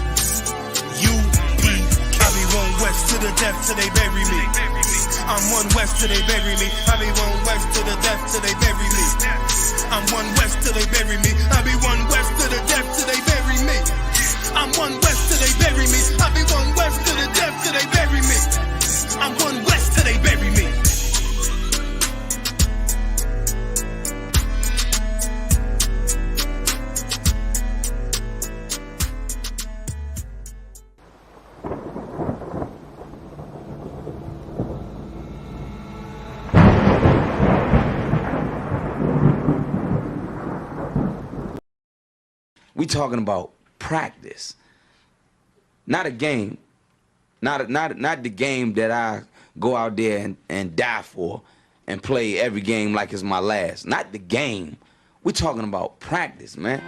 UPK. I be one west to the death till they bury me. I'm one west till they bury me. I be one west to the death till they bury me. I'm one west till they bury me. I be one west to the death till they bury me. I'm one west till they bury me. I be one west to the death till they bury me. I'm one west till they bury me. talking about practice, not a game, not the game that I go out there and die for and play every game like it's my last. Not the game. We talking about practice, man.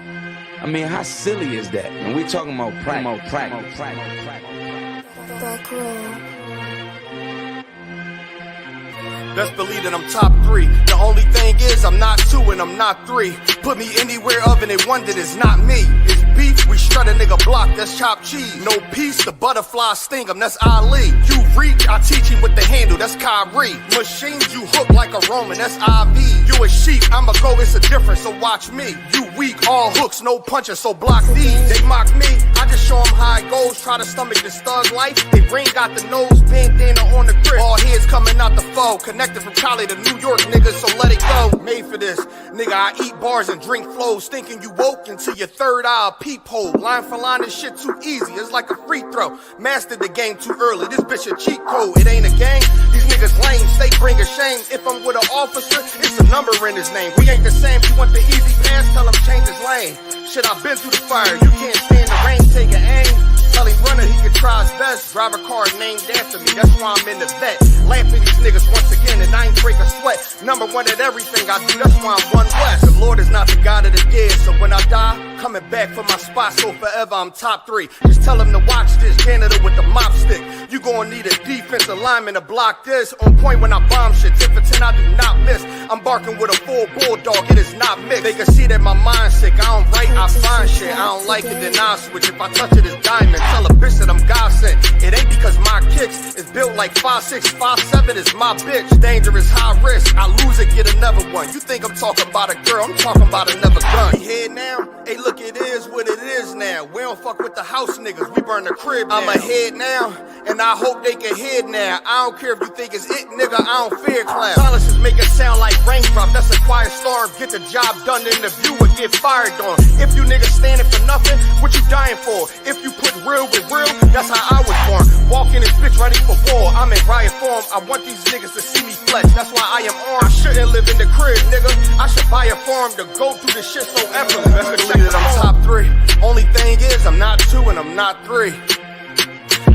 I mean, how silly is that? And we talking about practice. Back row. Best believe that I'm top 3. The only thing is I'm not 2 and I'm not 3. Put me anywhere of and they wonder it's not me. It's beef, we strut a nigga block, that's chopped cheese. No peace, the butterfly sting him, that's Ali. You reach, I teach him with the handle, that's Kyrie. Machines you hook like a Roman, that's IV. You a sheep, I'ma go, it's a difference, so watch me. You weak, all hooks, no punches, so block these. They mock me, I just show them how it goes. Try to stomach this thug life. They ring got the nose, bandana on the grip. All heads coming out the foe. Connected from Cali to New York, nigga, so let it go. Made for this, nigga, I eat bars and drink flows. Thinking you woke into your third eye peephole. Line for line, this shit too easy, it's like a free throw. Mastered the game too early, this bitch a cheat code. It ain't a game, these niggas lame, they bring a shame. If I'm with an officer, it's a number in his name. We ain't the same, you want the easy pass, tell him change his lane. Shit, I've been through the fire, you can't stand the rain, take an aim. Tell him runner, he can try his best. Drive a car named after me, that's why I'm in the vet. Laugh at these niggas once again and I ain't break a sweat. Number 1 at everything I do, that's why I'm one west. The Lord is not the God of the dead, so when I die, coming back for my spot, so forever I'm top 3. Just tell him to watch this, janitor with the mop stick. You gon' need a defensive lineman to block this. On point when I bomb shit, 10 for 10 I do not miss. I'm barking with a full bulldog, it is not mixed. They can see that my mind's sick, I don't write, I find shit. I don't like it, then I'll switch. If I touch it, it's diamond. Tell a bitch that I'm God sent. It ain't because my kicks is built like 5'6", 5'7" is my bitch. Dangerous, high risk. I lose it, get another one. You think I'm talking about a girl? I'm talking about another gun. We here now? Hey, look, it is what it is now. We don't fuck with the house niggas. We burn the crib now. I'm ahead now, and I hope they can hear now. I don't care if you think it's it, nigga. I don't fear clown. Silences make it sound like raindrop. That's a quiet storm. Get the job done in the view or get fired on. If you niggas standing for nothing, what you dying for? If you put real with real, that's how I was born. Walking this bitch ready for war. I'm in riot form. I want these niggas to see me flex. That's why I am armed. I shouldn't live in the crib, nigga. I should buy a farm to go through this shit so effortless. Best believe that I'm top 3. Only thing is I'm not 2 and I'm not 3.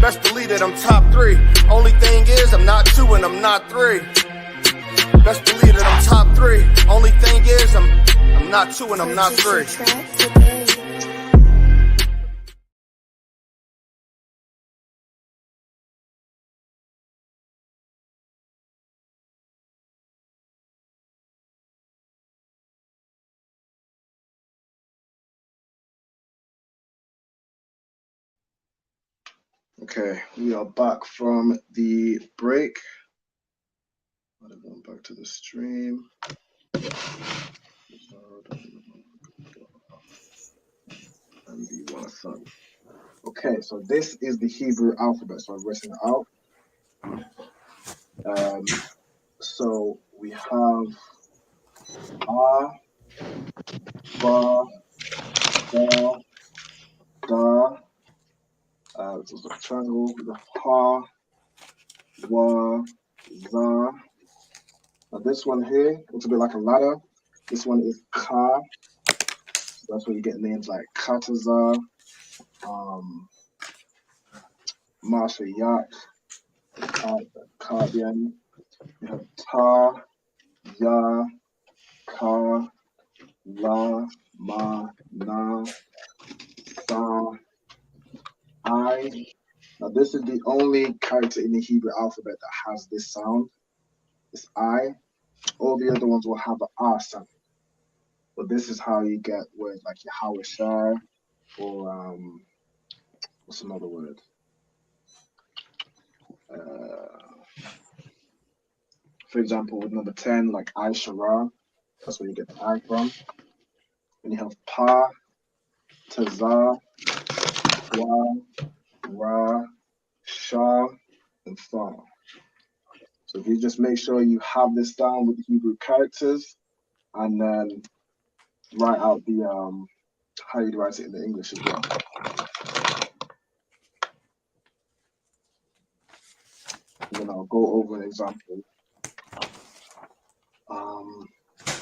Best believe that I'm top 3. Only thing is I'm not 2 and I'm not 3. Best believe that I'm top 3. Only thing is I'm not 2 and I'm not 3. Okay, we are back from the break. I'm going back to the stream. Okay, so this is the Hebrew alphabet, so I've written it out. So we have A, Ba, Da, Da. This is a triangle. We have Ha, Wa, Za. Now this one here looks a bit like a ladder. This one is Ka. So that's where you get names like Kataza, Marsha Yak, Kardian. We have Ta, Ya, Ka, La, Ma, Na, Sa, I. Now this is the only character in the Hebrew alphabet that has this sound. It's I. All the other ones will have an R sound. But this is how you get words like Yahweh Shai or what's another word? For example, with number 10, like I Shara, that's where you get the I from. And you have Pa, Taza, Wa, Ra, Shah, and Fa. So if you just make sure you have this down with the Hebrew characters, and then write out the how you write it in the English as well. And then I'll go over an example.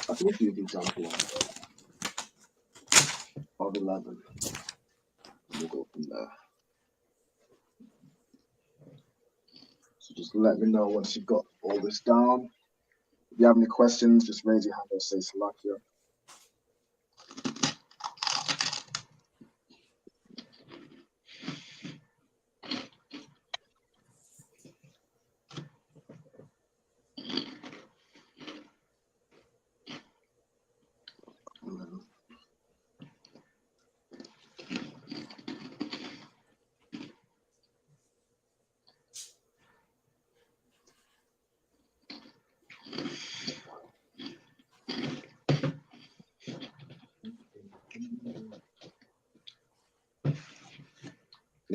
I think you the example one. of 11. We'll go from there. So just let me know once you've got all this down. If you have any questions, just raise your hand or say Salakia.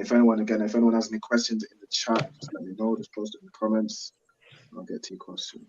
And if anyone has any questions in the chat, just let me know. Just post it in the comments. I'll get to your question.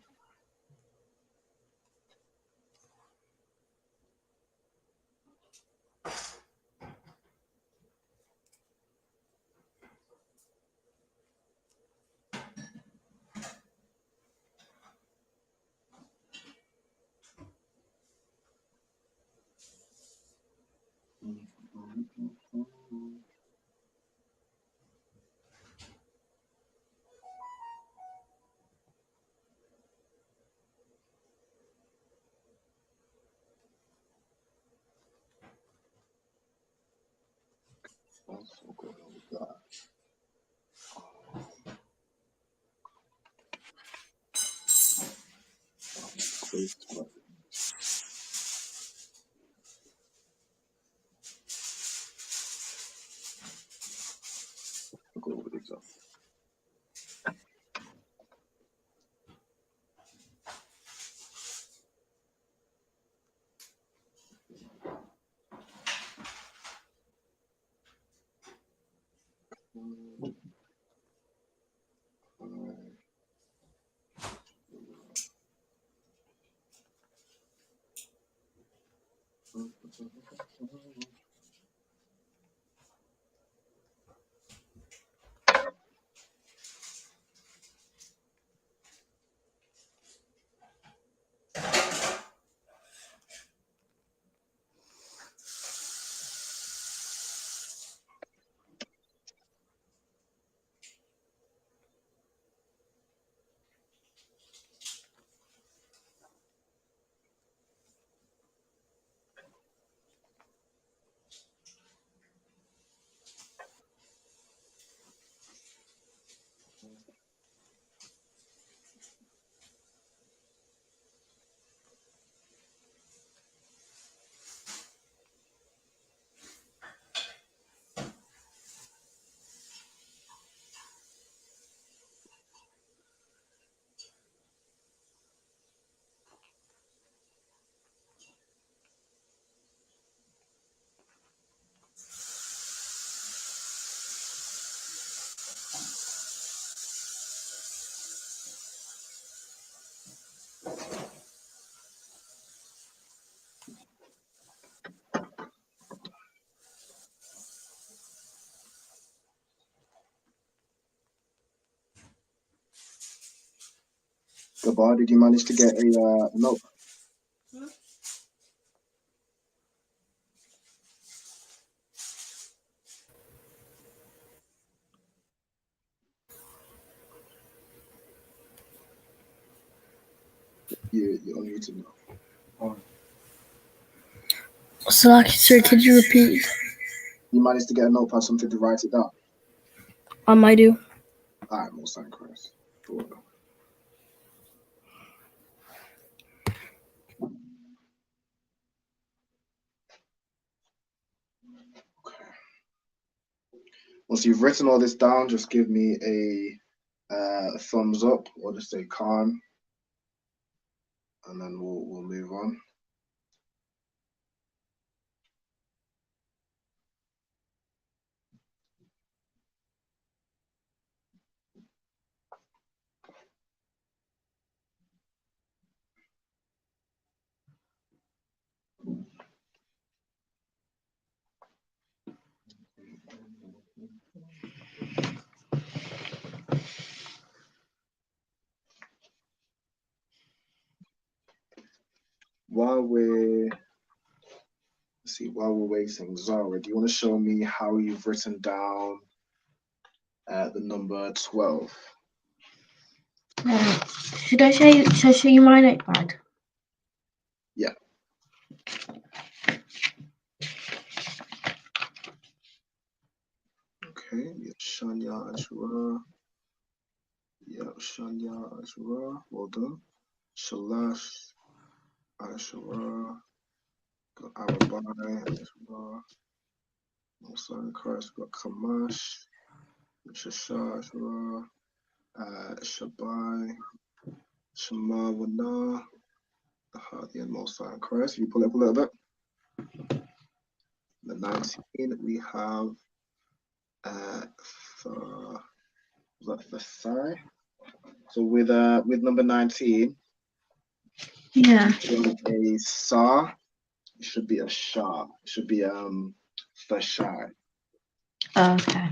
Also go with that. I'll go over the example. Gabar, did you manage to get a note? You're on YouTube now. Salaki, sir, could you repeat? You managed to get a notepad, something to write it down? I do. All right, most thank Christ. Okay. Once you've written all this down, just give me a thumbs up or just say calm, and then we'll move on. While we're see, while we're waiting, Zara, do you want to show me how you've written down the number 12? Should I show you my notepad? Yeah. Okay, yeah, Shania Ashura. Yeah, Shania Ashura. Well done. Shalash Ashura. Got Arabai Ashura. Musa and Christ. Got Kamash. Shasha Ashura. Shabai. Shema Wana. The Hadi and Musa and Christ. If you pull up a little bit. The 19 we have for Sai. So with number 19, Yeah. a Sa, it should be a Shah. It should be for Shy. Oh, okay.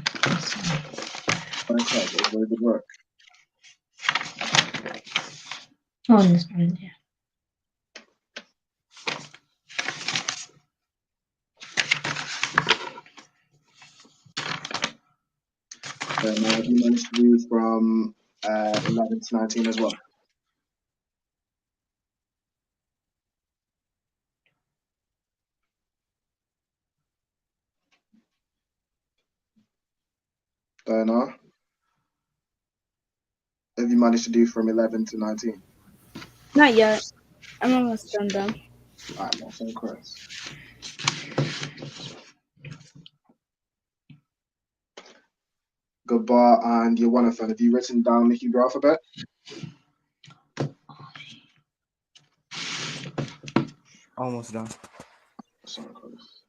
Fantastic. Very good work. I understand, yeah. Then you managed to do from 11 to 19 as well. Diana, have you managed to do from 11 to 19? Not yet. I'm almost done though. All right, Musa and Christ. Gabbar and Yawanathan, have you written down the Hebrew alphabet? Almost done. Sorry, Chris.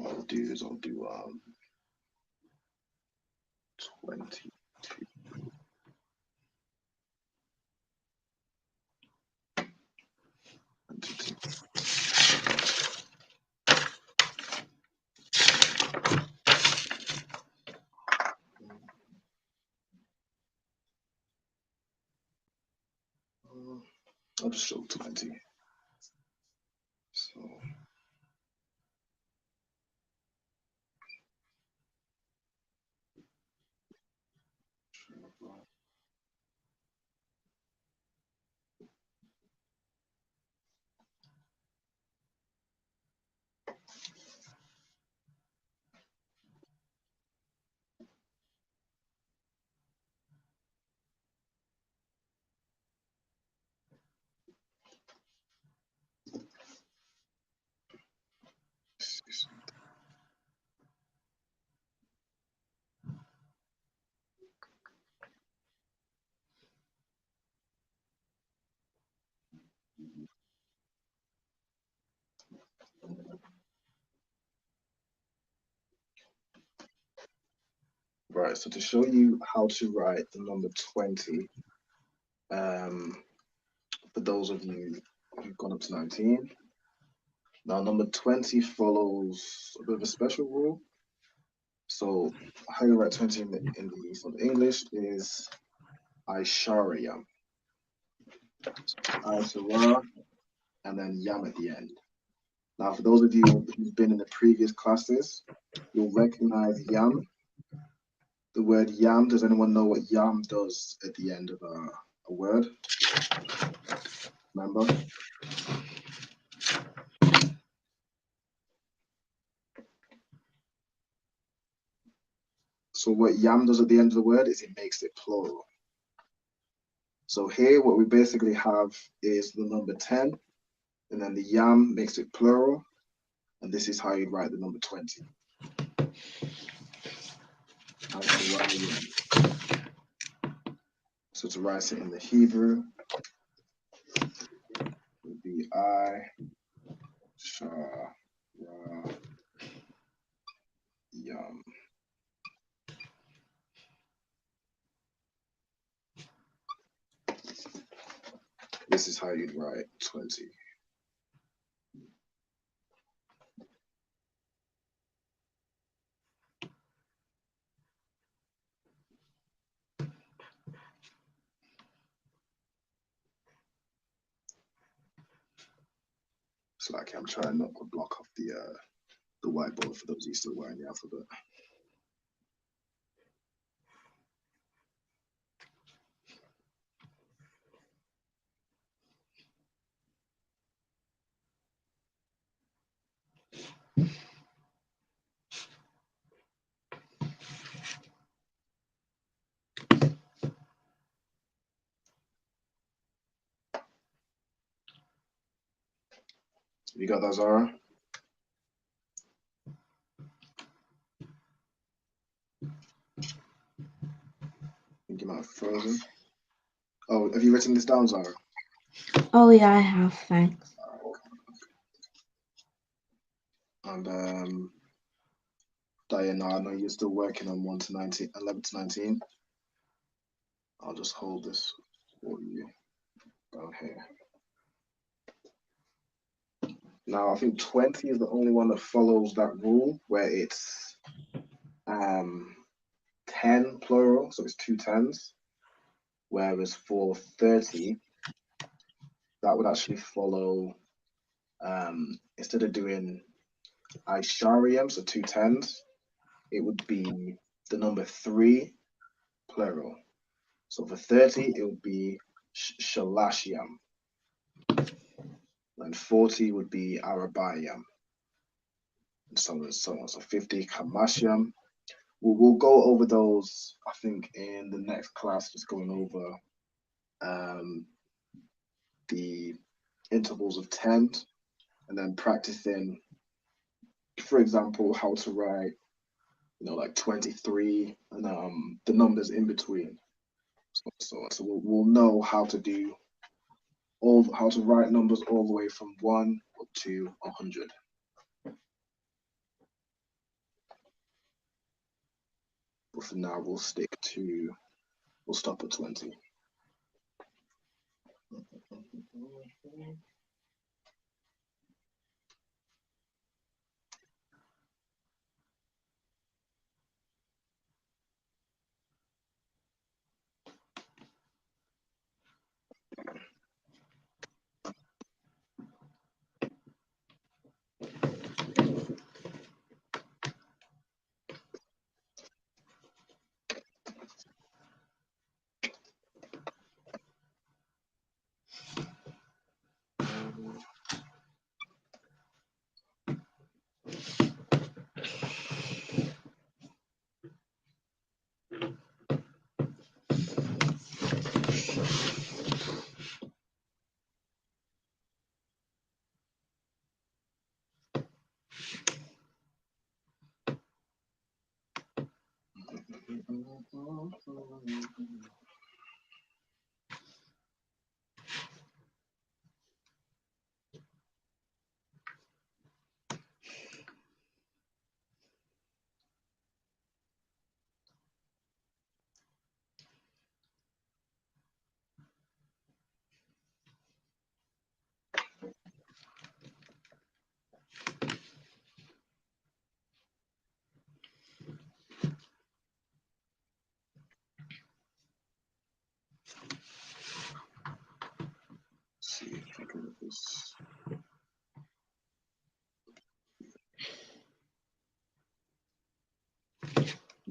I'll do 22. I'll just show 20. So right, so to show you how to write the number 20, for those of you who've gone up to 19, now number 20 follows a bit of a special rule. So how you write 20 in the sort of English is Aishariya. I to Ra, and then Yam at the end. Now, for those of you who've been in the previous classes, you'll recognize yam. The word yam, does anyone know what yam does at the end of a word? Remember? So what yam does at the end of the word is it makes it plural. So here what we basically have is the number 10, and then the yam makes it plural, and this is how you'd write the number 20. So to write it in the Hebrew would be yam. This is how you'd write 20. It's like I'm trying not to block off the whiteboard for those who still wearing the alphabet. You got that, Zara? I think you might have frozen. Oh, have you written this down, Zara? Oh yeah, I have, thanks. And Diana, I know you're still working on 1 to 19, 11 to 19. I'll just hold this for you down here. Now, I think 20 is the only one that follows that rule where it's 10 plural, so it's 2 10s. Whereas for 30, that would actually follow, instead of doing Ishariam, so 2 10s, it would be the number 3 plural. So for 30, it would be Shalashiam. And 40 would be Arabayam. And so on and so on. So 50, Kamashiam. We'll go over those, I think, in the next class, just going over the intervals of 10 and then practicing, for example, how to write, like 23 and the numbers in between. So we'll know how to do how to write numbers all the way from 1 up to 100. But for now, we'll stop at 20. See if I can get this.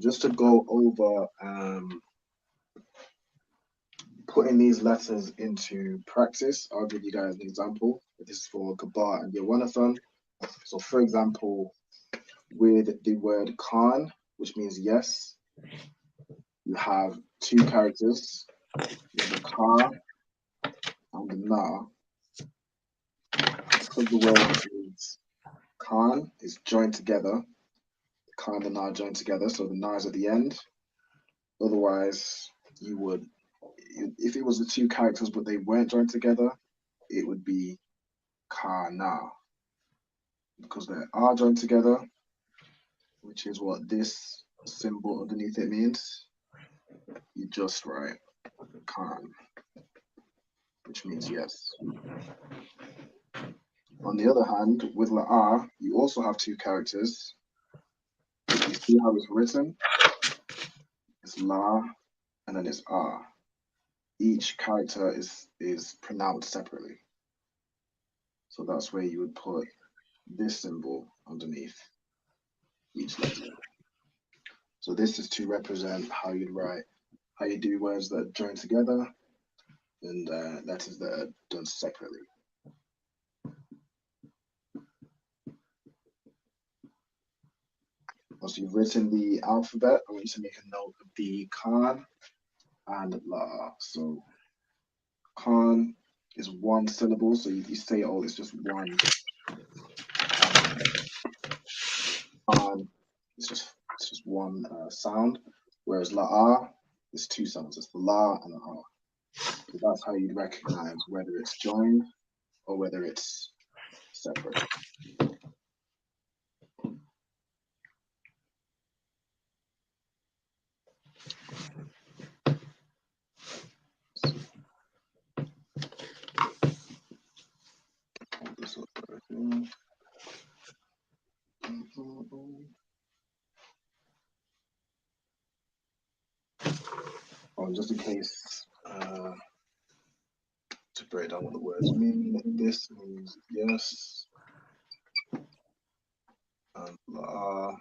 just to go over putting these letters into practice, I'll give you guys an example. This is for Gabar and Yawanathon. So for example, with the word Khan, which means yes, you have two characters, you have the Ka and the Na. Because the word is Khan is joined together, the Ka and the Na joined together, so the Na is at the end. Otherwise, you would, if it was the two characters but they weren't joined together, it would be Ka Na. Because they are joined together, which is what this symbol underneath it means, you just write Khan, which means yes. On the other hand, with La'ar, you also have two characters. You see how it's written? It's La and then it's R. Each character is pronounced separately. So that's where you would put this symbol underneath each letter. So this is to represent how you'd write, how you do words that are joined together and letters that are done separately. Once you've written the alphabet, I want you to make a note of the Khan and La. So Khan is one syllable, so you say it all, it's just one. Khan is just one sound, whereas La is two sounds. It's the La and the R. So that's how you'd recognize whether it's joined or whether it's separate. Oh, just in case to break down what the words mean, this means yes, and La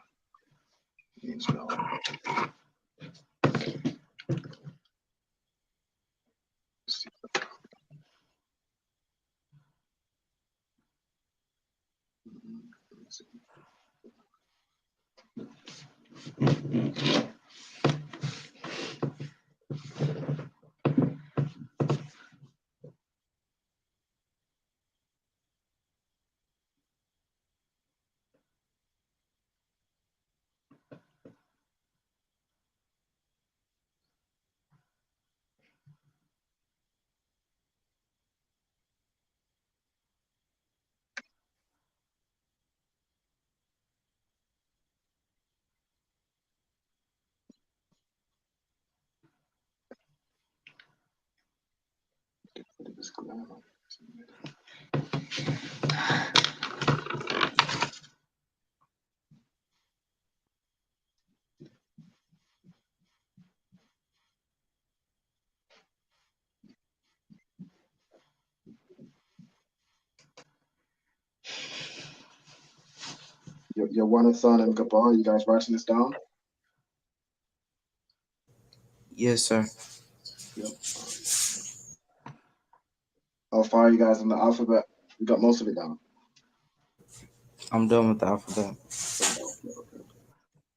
means no. Yawanathon and Gabar, you guys writing this down? Yes, sir. Yep. How far are you guys in the alphabet? You got most of it down. I'm done with the alphabet. Okay.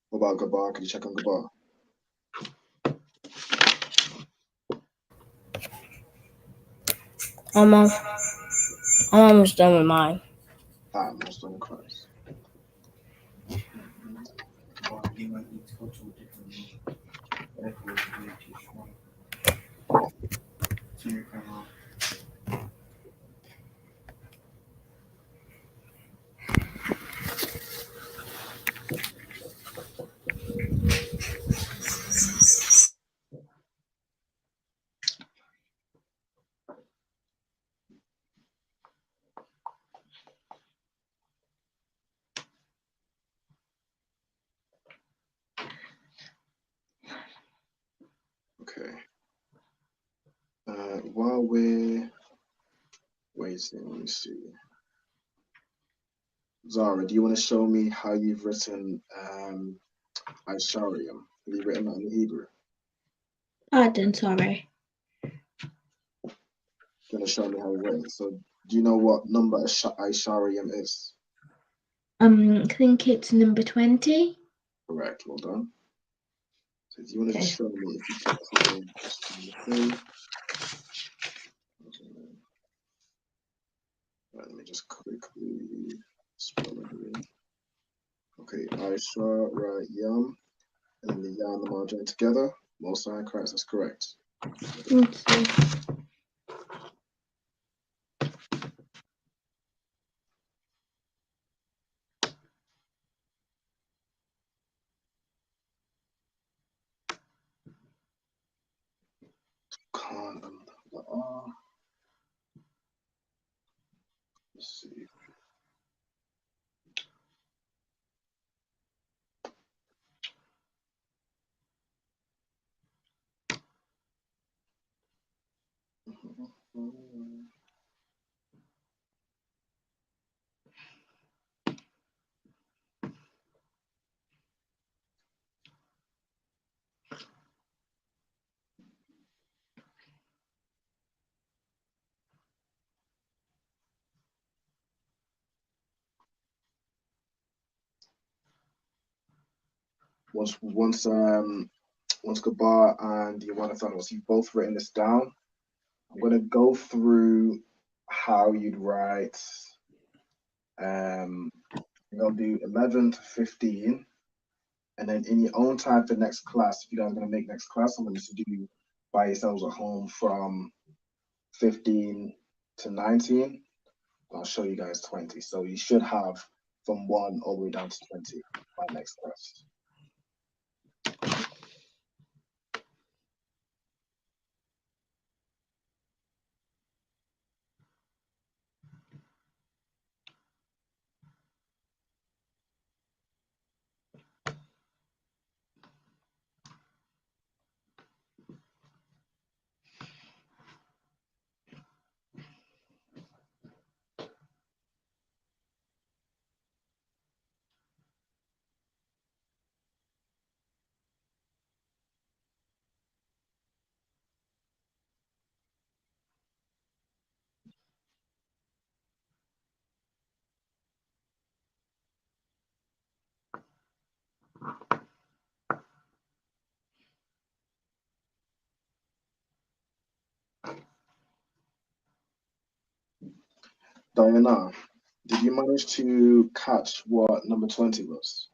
What about Gabar? Can you check on Gabar? I'm almost done with mine. Almost on Christ. You might need to go to a different room. That was way too strong. Turn your camera on. Okay. While we're waiting, let me see. Zara, do you want to show me how you've written Isharium? Have you written that in the Hebrew? Pardon, sorry. Gonna show me how you write it. So, do you know what number Aishariyim is? I think it's number 20. Correct. Well done. So, do you want to Okay. just show me if you can copy this kind of thing? Right, let me just quickly spell it in. Okay, Aisha, right, Yam, and then the Yam and the margin together. Most sign Christ, that's correct. Thank you. Khan and the R. Let's see. Once Gabar and Yawanathan, once you've both written this down, I'm gonna go through how you'd write. I'll do 11 to 15, and then in your own time for next class, if you guys are gonna make next class, I'm gonna just do by yourselves at home from 15 to 19. I'll show you guys 20. So you should have from 1 all the way down to 20 by next class. Diana, did you manage to catch what number 20 was?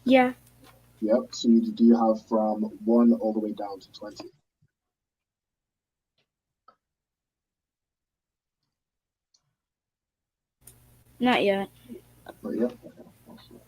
Yeah. Yep. So do you have from 1 all the way down to 20? Not yet. Not yet? Okay. Awesome.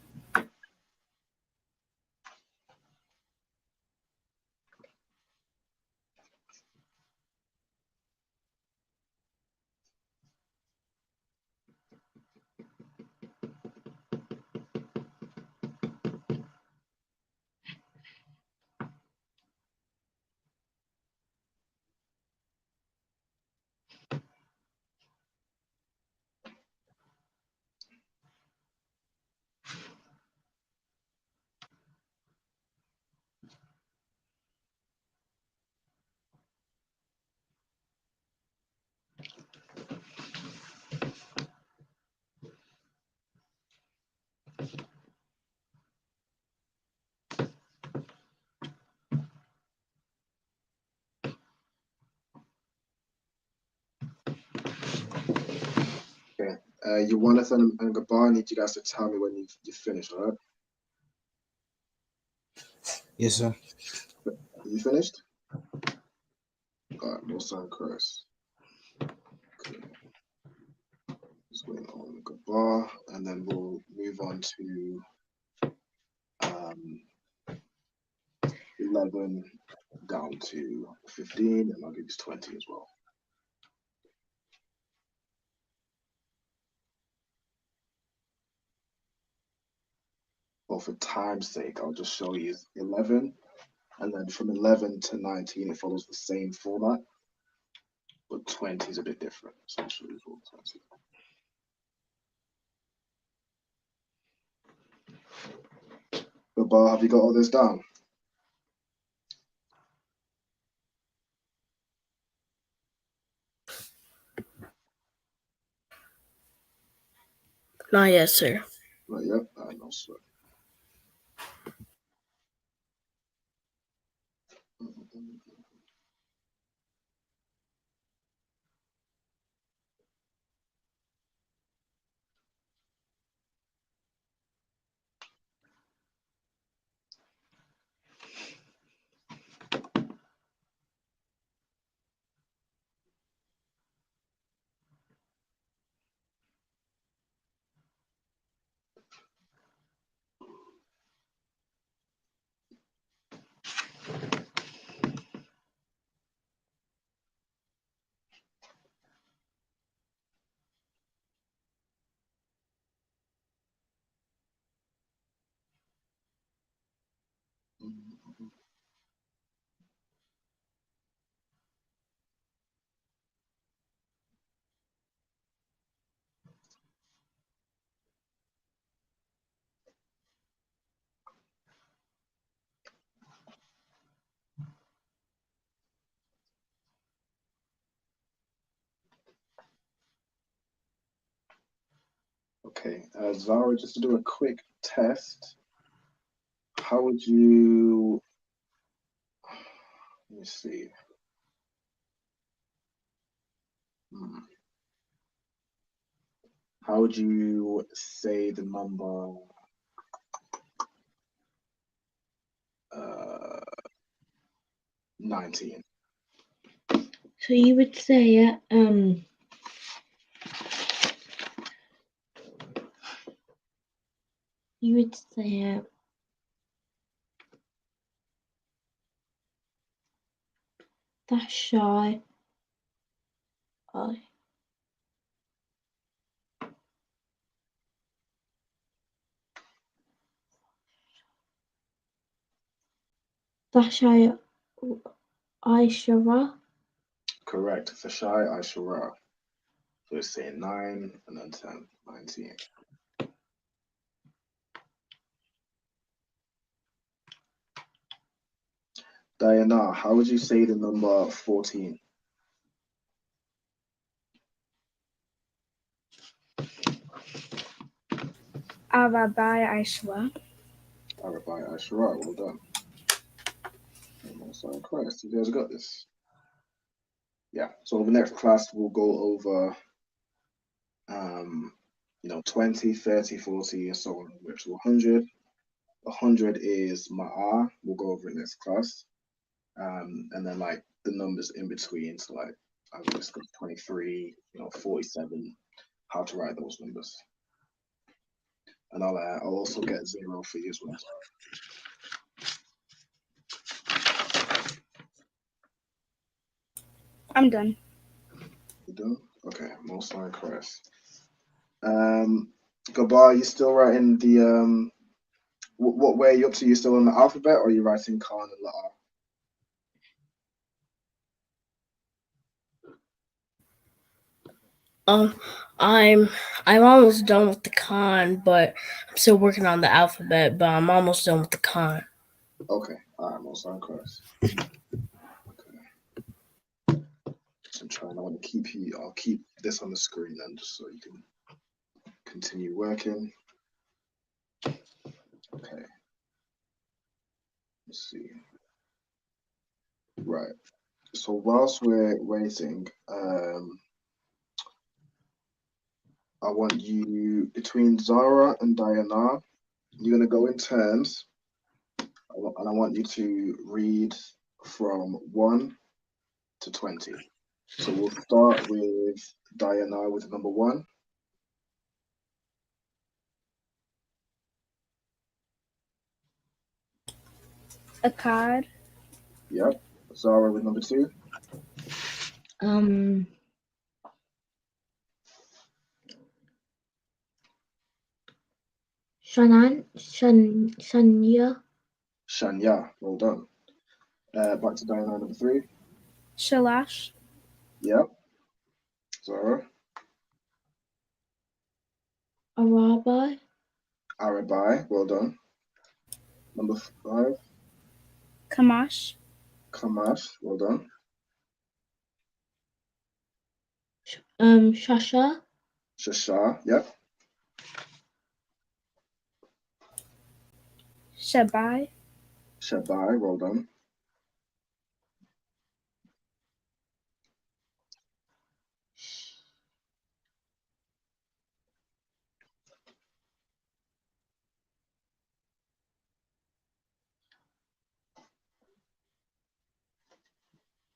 Okay. Jonathan and Gabar, I need you guys to tell me when you finished, all right? Yes, sir. You finished? All right, most sign Christ. Okay. Just waiting on Gabar, and then we'll move on to 11 down to 15, and I'll give you 20 as well. Well, for time's sake, I'll just show you 11, and then from 11 to 19, it follows the same format, but 20 is a bit different. So I'll show you all 20. Gabbar, have you got all this down? Not yet, sir. Not yet? No, sir. Okay, Zara, just to do a quick test, how would you, let me see. How would you say the number 19? So you would say that's shy. That's shy. Aishara. Correct, Fashai Aishara. So it's saying 9 and then 10, 19. Diana, how would you say the number 14? Arabai Aishwa. Arabai Aishara, well done. So Christ, you guys got this. Yeah, so the next class we'll go over 20, 30, 40, and so on, up to 100. 100 is Ma'ar, we'll go over in this class. And then like the numbers in between, so like I've discussed 23, 47, how to write those numbers. And I'll also get 0 for you as well. I'm done. You done? Okay, most line Christ. Gabbar, you still writing the what way are you up to? You still on the alphabet, or are you writing Khan and La'ar? I'm almost done with the con, but I'm still working on the alphabet, but I'm almost done with the con. Okay, all right, most line Christ. Okay. I'm trying. I want to keep you. I'll keep this on the screen then, just so you can continue working. Okay. Let's see. Right. So whilst we're waiting, I want you between Zara and Diana. You're gonna go in turns, and I want you to read from 1 to 20. So we'll start with Diana with number 1. Akkad. Yep. Zara with number 2. Shania. Shanya, well done. Back to Diana, number 3. Shalash. Yep. Zara. Arabai. Arabai, well done. Number 5, Kamash. Kamash. Well done. Shasha. Shashar. Yep. Shabai. Shabai. Well done.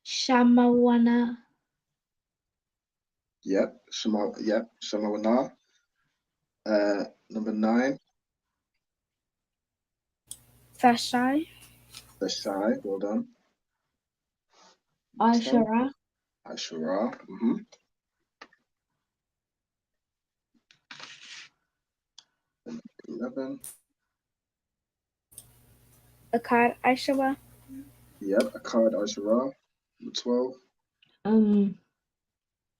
Shamawana. Yep. Shamawana. Number 9, Thashai. Bashai. Well done. 10, Ashara. Ashura. 11. Akkad Aishawa. Yep. Akkad Ashura. Number 12.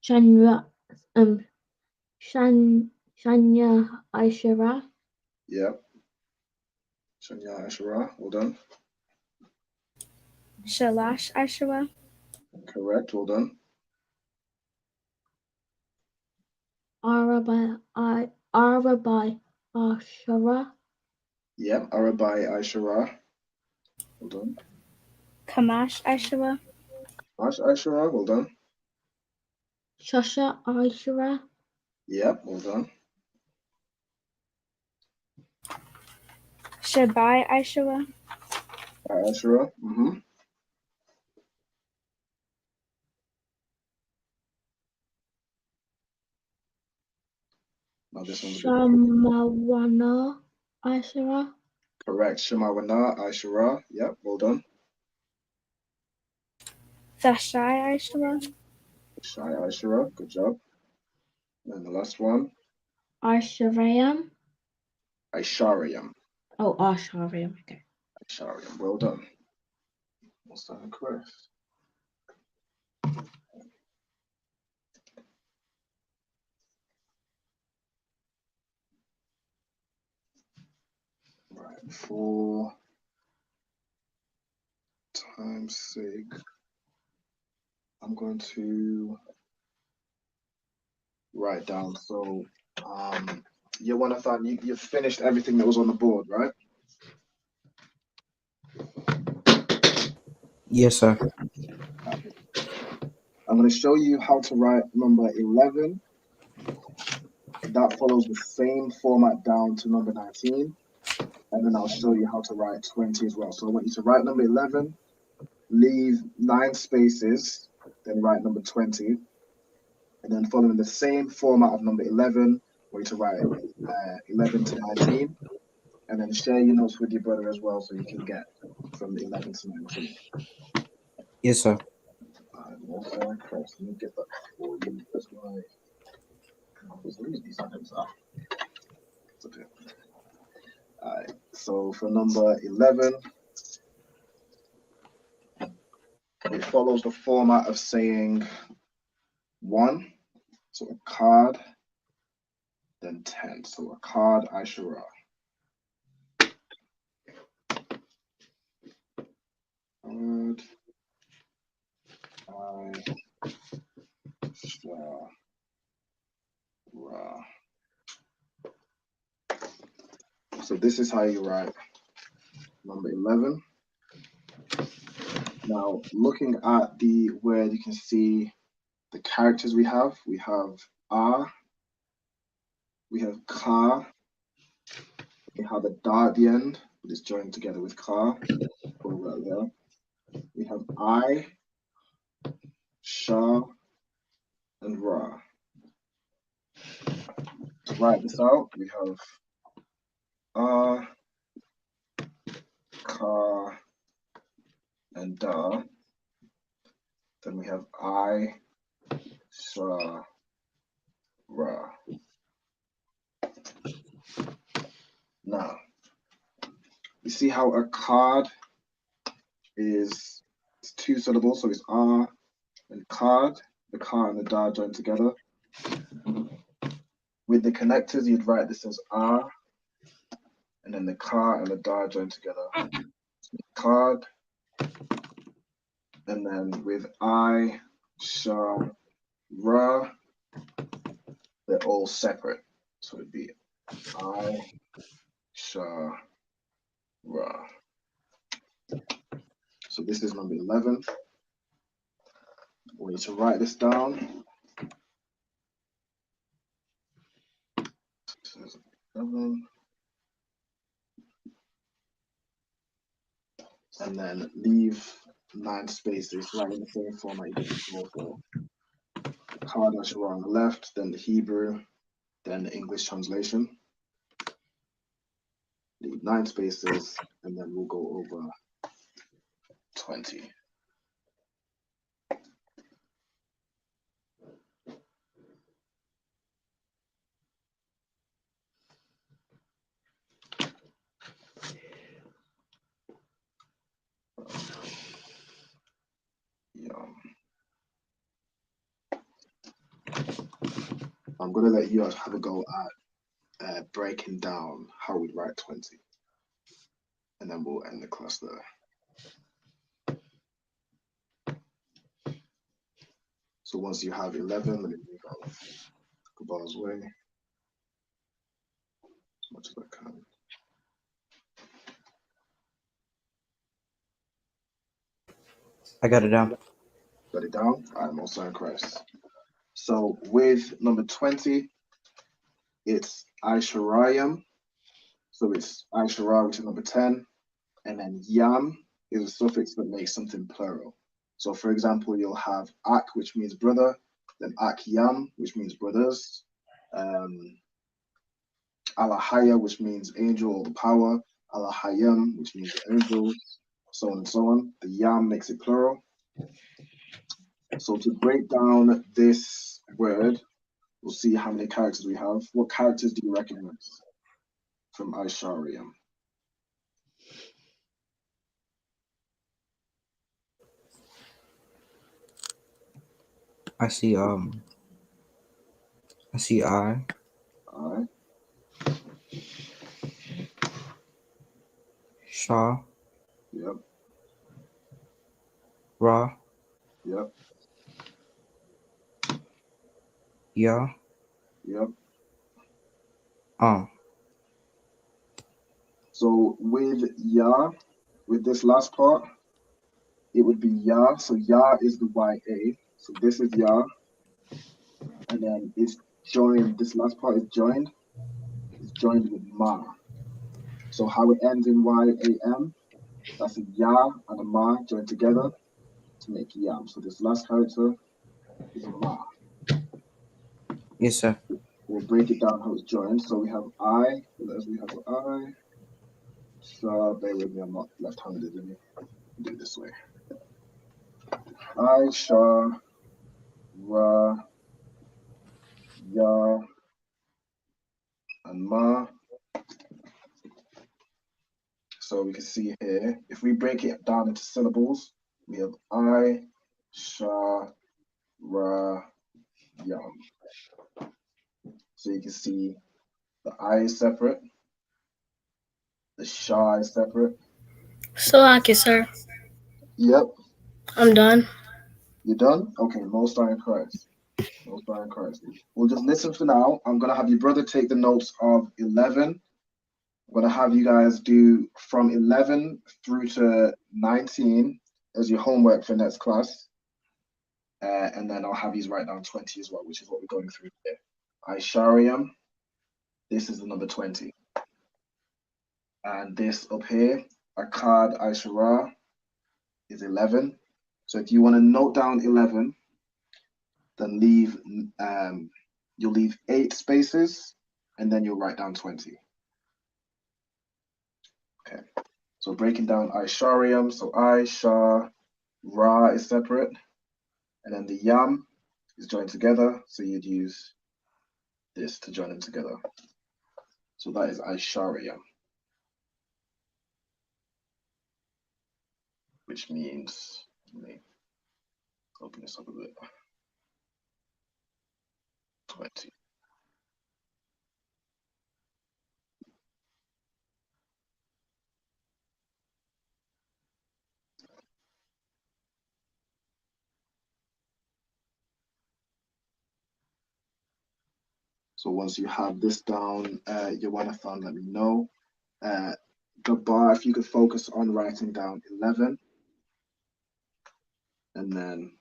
Shanya. Shanya Ashara. Yep. Shanya Ashura. Well done. Shalash Aishawa. Correct. Well done. Arabai Ashara. Yep. Arabai Ashura. Well done. Kamash Aishawa. Ash Ashura. Well done. Shasha Ashara. Yep. Well done. Shabai Aishawa. Ashura. Now this one's a bit Shamawana Ashara. correct. Shemawana Ashura. Yep. Well done. Thashai Aishawa. Shai Ashura. Good job. And the last one, Asharayam. Aishariam. Oh, Asharayam. Okay. Aishariam. Well done. What's that correct? Right. For time's sake, I'm going to write down. So, Yawanathan, you finished everything that was on the board, right? Yes, sir. I'm going to show you how to write number 11. That follows the same format down to number 19. And then I'll show you how to write 20 as well. So I want you to write number 11, leave 9 spaces, then write number 20. And then following the same format of number 11, I want you to write 11 to 19. And then share your notes with your brother as well so you can get from 11 to 19. Yes, sir. Also, Chris, let me get that for you. That's why I was losing these items up. Alright, so for number 11, it follows the format of saying 1, so a card, then 10. So a card, Aishara. Card, Aishara. So this is how you write number 11. Now, looking at the where you can see the characters we have A, we have Ka, we have a da at the end, but it's joined together with Ka, over there. We have I, Sha, and Ra. To write this out, we have A, Ka, and Da. Then we have I, Sha, Ra. Now, you see how a card is 2 syllables, so it's R and card, the car and the da joined together. With the connectors, you'd write this as R and then the Ka and the Da join together. Card, and then with I, Sha, Ra, they're all separate. So it'd be I, Sha, Ra. So this is number 11. We need to write this down. So 11. And then leave 9 spaces right in the same format you did before. So Qadash on the left, then the Hebrew, then the English translation. Leave 9 spaces, and then we'll go over 20. I'm gonna let you have a go at breaking down how we write 20, and then we'll end the class there. So once you have 11, let me move out Kabal's way as much as I can. I got it down. Got it down? I'm also in Christ. So with number 20, it's Aisharayam. So it's Aishara, which is number 10. And then Yam is a suffix that makes something plural. So for example, you'll have Ak, which means brother, then Ak Yam, which means brothers. Alahaya, which means angel or the power. Alahayam, which means angels, so on and so on. The Yam makes it plural. So to break down this word, we'll see how many characters we have. What characters do you recognize from Aishariam? I see I. I. Shah. Yep. Ra. Yep. Ya. Yep. Um. So with Ya, with this last part, it would be Ya. So Ya is the YA. So this is Ya. And then it's joined, this last part is joined. It's joined with Ma. So how it ends in YAM, that's a Ya and a Ma joined together to make Yam. So this last character is Ma. Yes, sir. We'll break it down how it's joined. So we have I, as we have I. So bear with me, I'm not left-handed. Let me do it this way. I, Sha, Ra, Ya, and Ma. So we can see here, if we break it down into syllables, we have I, Sha, Ra, Yam. So you can see the I is separate, the Sha is separate. Salaki, sir. Yep. I'm done. You're done? Okay, most are in Christ. Most are in Christ. We'll just listen for now. I'm going to have your brother take the notes of 11. I'm going to have you guys do from 11 through to 19 as your homework for next class. And then I'll have you write down 20 as well, which is what we're going through here. Aishariam, this is the number 20. And this up here, Akkad Aishara, is 11. So if you want to note down 11, then leave, you'll leave 8 spaces, and then you'll write down 20. Okay, so breaking down Aishariam, so I, Sha, Ra is separate, and then the Yam is joined together, so you'd use this to join them together. So that is Aishariam, which means, let me open this up a bit. 20. So once you have this down, Jonathan, let me know. Gabar, if you could focus on writing down 11, and then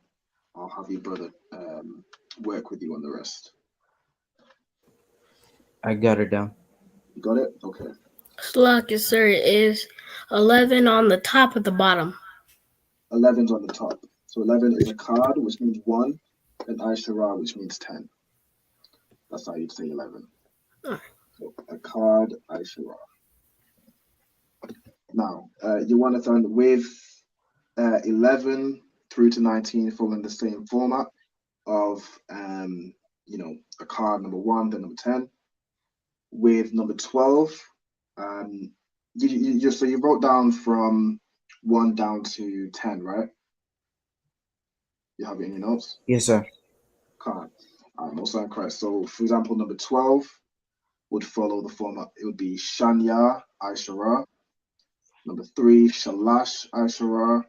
I'll have your brother work with you on the rest. I got it down. You got it? Okay. Slack, sir, is 11 on the top or the bottom? 11's on the top. So 11 is a card, which means 1, and Aishara, which means 10. That's how you'd say 11. So a card, Aishara. Now, Jonathan, with 11 through to 19 following the same format of, a card number 1, then number 10. With number 12, so you wrote down from 1 down to 10, right? You have it in your notes? Yes, sir. Card. Most correct. So, for example, number 12 would follow the format. It would be Shanya, Aishara. Number 3, Shalash, Aishara.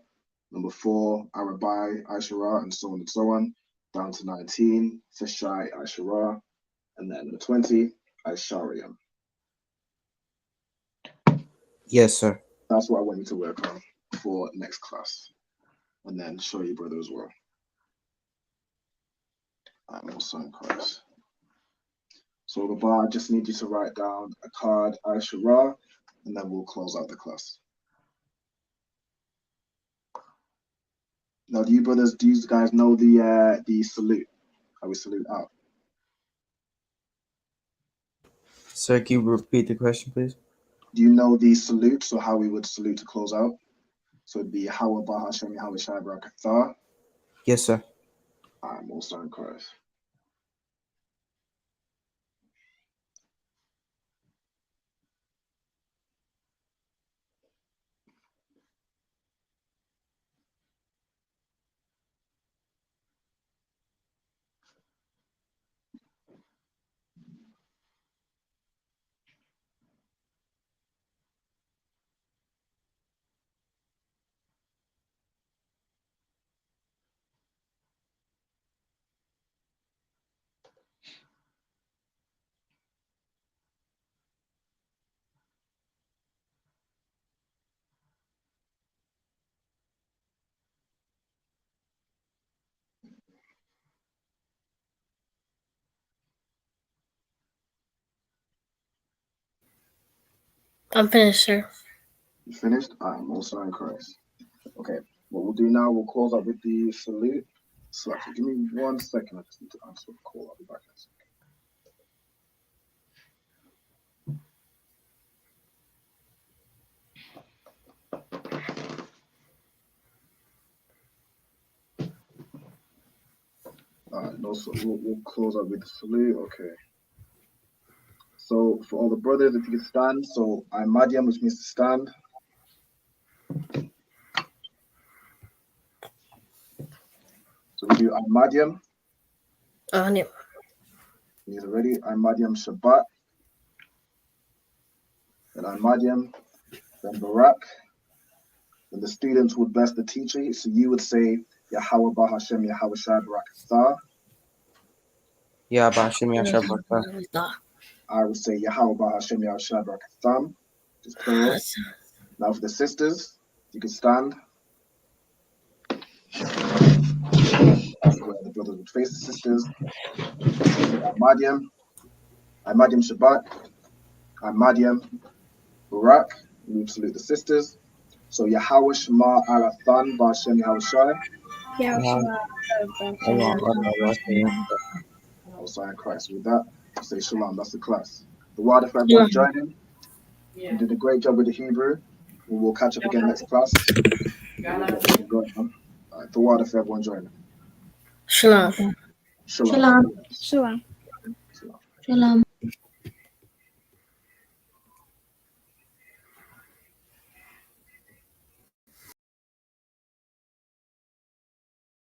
Number 4, Arabai, Aishara, and so on and so on. Down to 19, Fishai, Aishara. And then number 20, Aishariam. Yes, sir. That's what I want you to work on for next class. And then show your brother as well. I'm also in class. So the bar, I just need you to write down a card, Aishara, and then we'll close out the class. Now, do you guys know the salute? How we salute out? Sir, can you repeat the question, please? Do you know the salute? So how we would salute to close out? So it'd be Hawa Bahashem Yahweh Shai Barakatah. Yes, sir. I'm also in Christ. I'm finished, sir. You finished? I'm also in Christ. Okay, what we'll do now, we'll close up with the salute. So actually, give me 1 second. I just need to answer the call. I'll be back in a second. No, so we'll close up with the salute. Okay. So for all the brothers, if you can stand. So I'm Madiam, which means to stand. So we do I'm Madiam. Yeah. You guys are ready? I'm Madiam Shabbat. Then I'm Madiam. Then Barak. Then the students would bless the teacher. So you would say Yahweh Bahashem Yahweh Shai Barakatah. Yeah, Bahashim Yashabaka. I would say Yahweh Bahashem Yahweh Shai Barakatah. Just plural. Now for the sisters, you can stand. Where the brothers would face the sisters. I'm Madiam Shabbat. I'm Madiam Barak. We would salute the sisters. So Yahweh Shema Arathan Ba'Shem Yahweh Shai. Also in Christ. With that, say Shalom. That's the class. The water for everyone joining. You did a great job with the Hebrew. We'll catch up again next class. The water for everyone joining. Shalom. Shalom. Shalom. Shalom.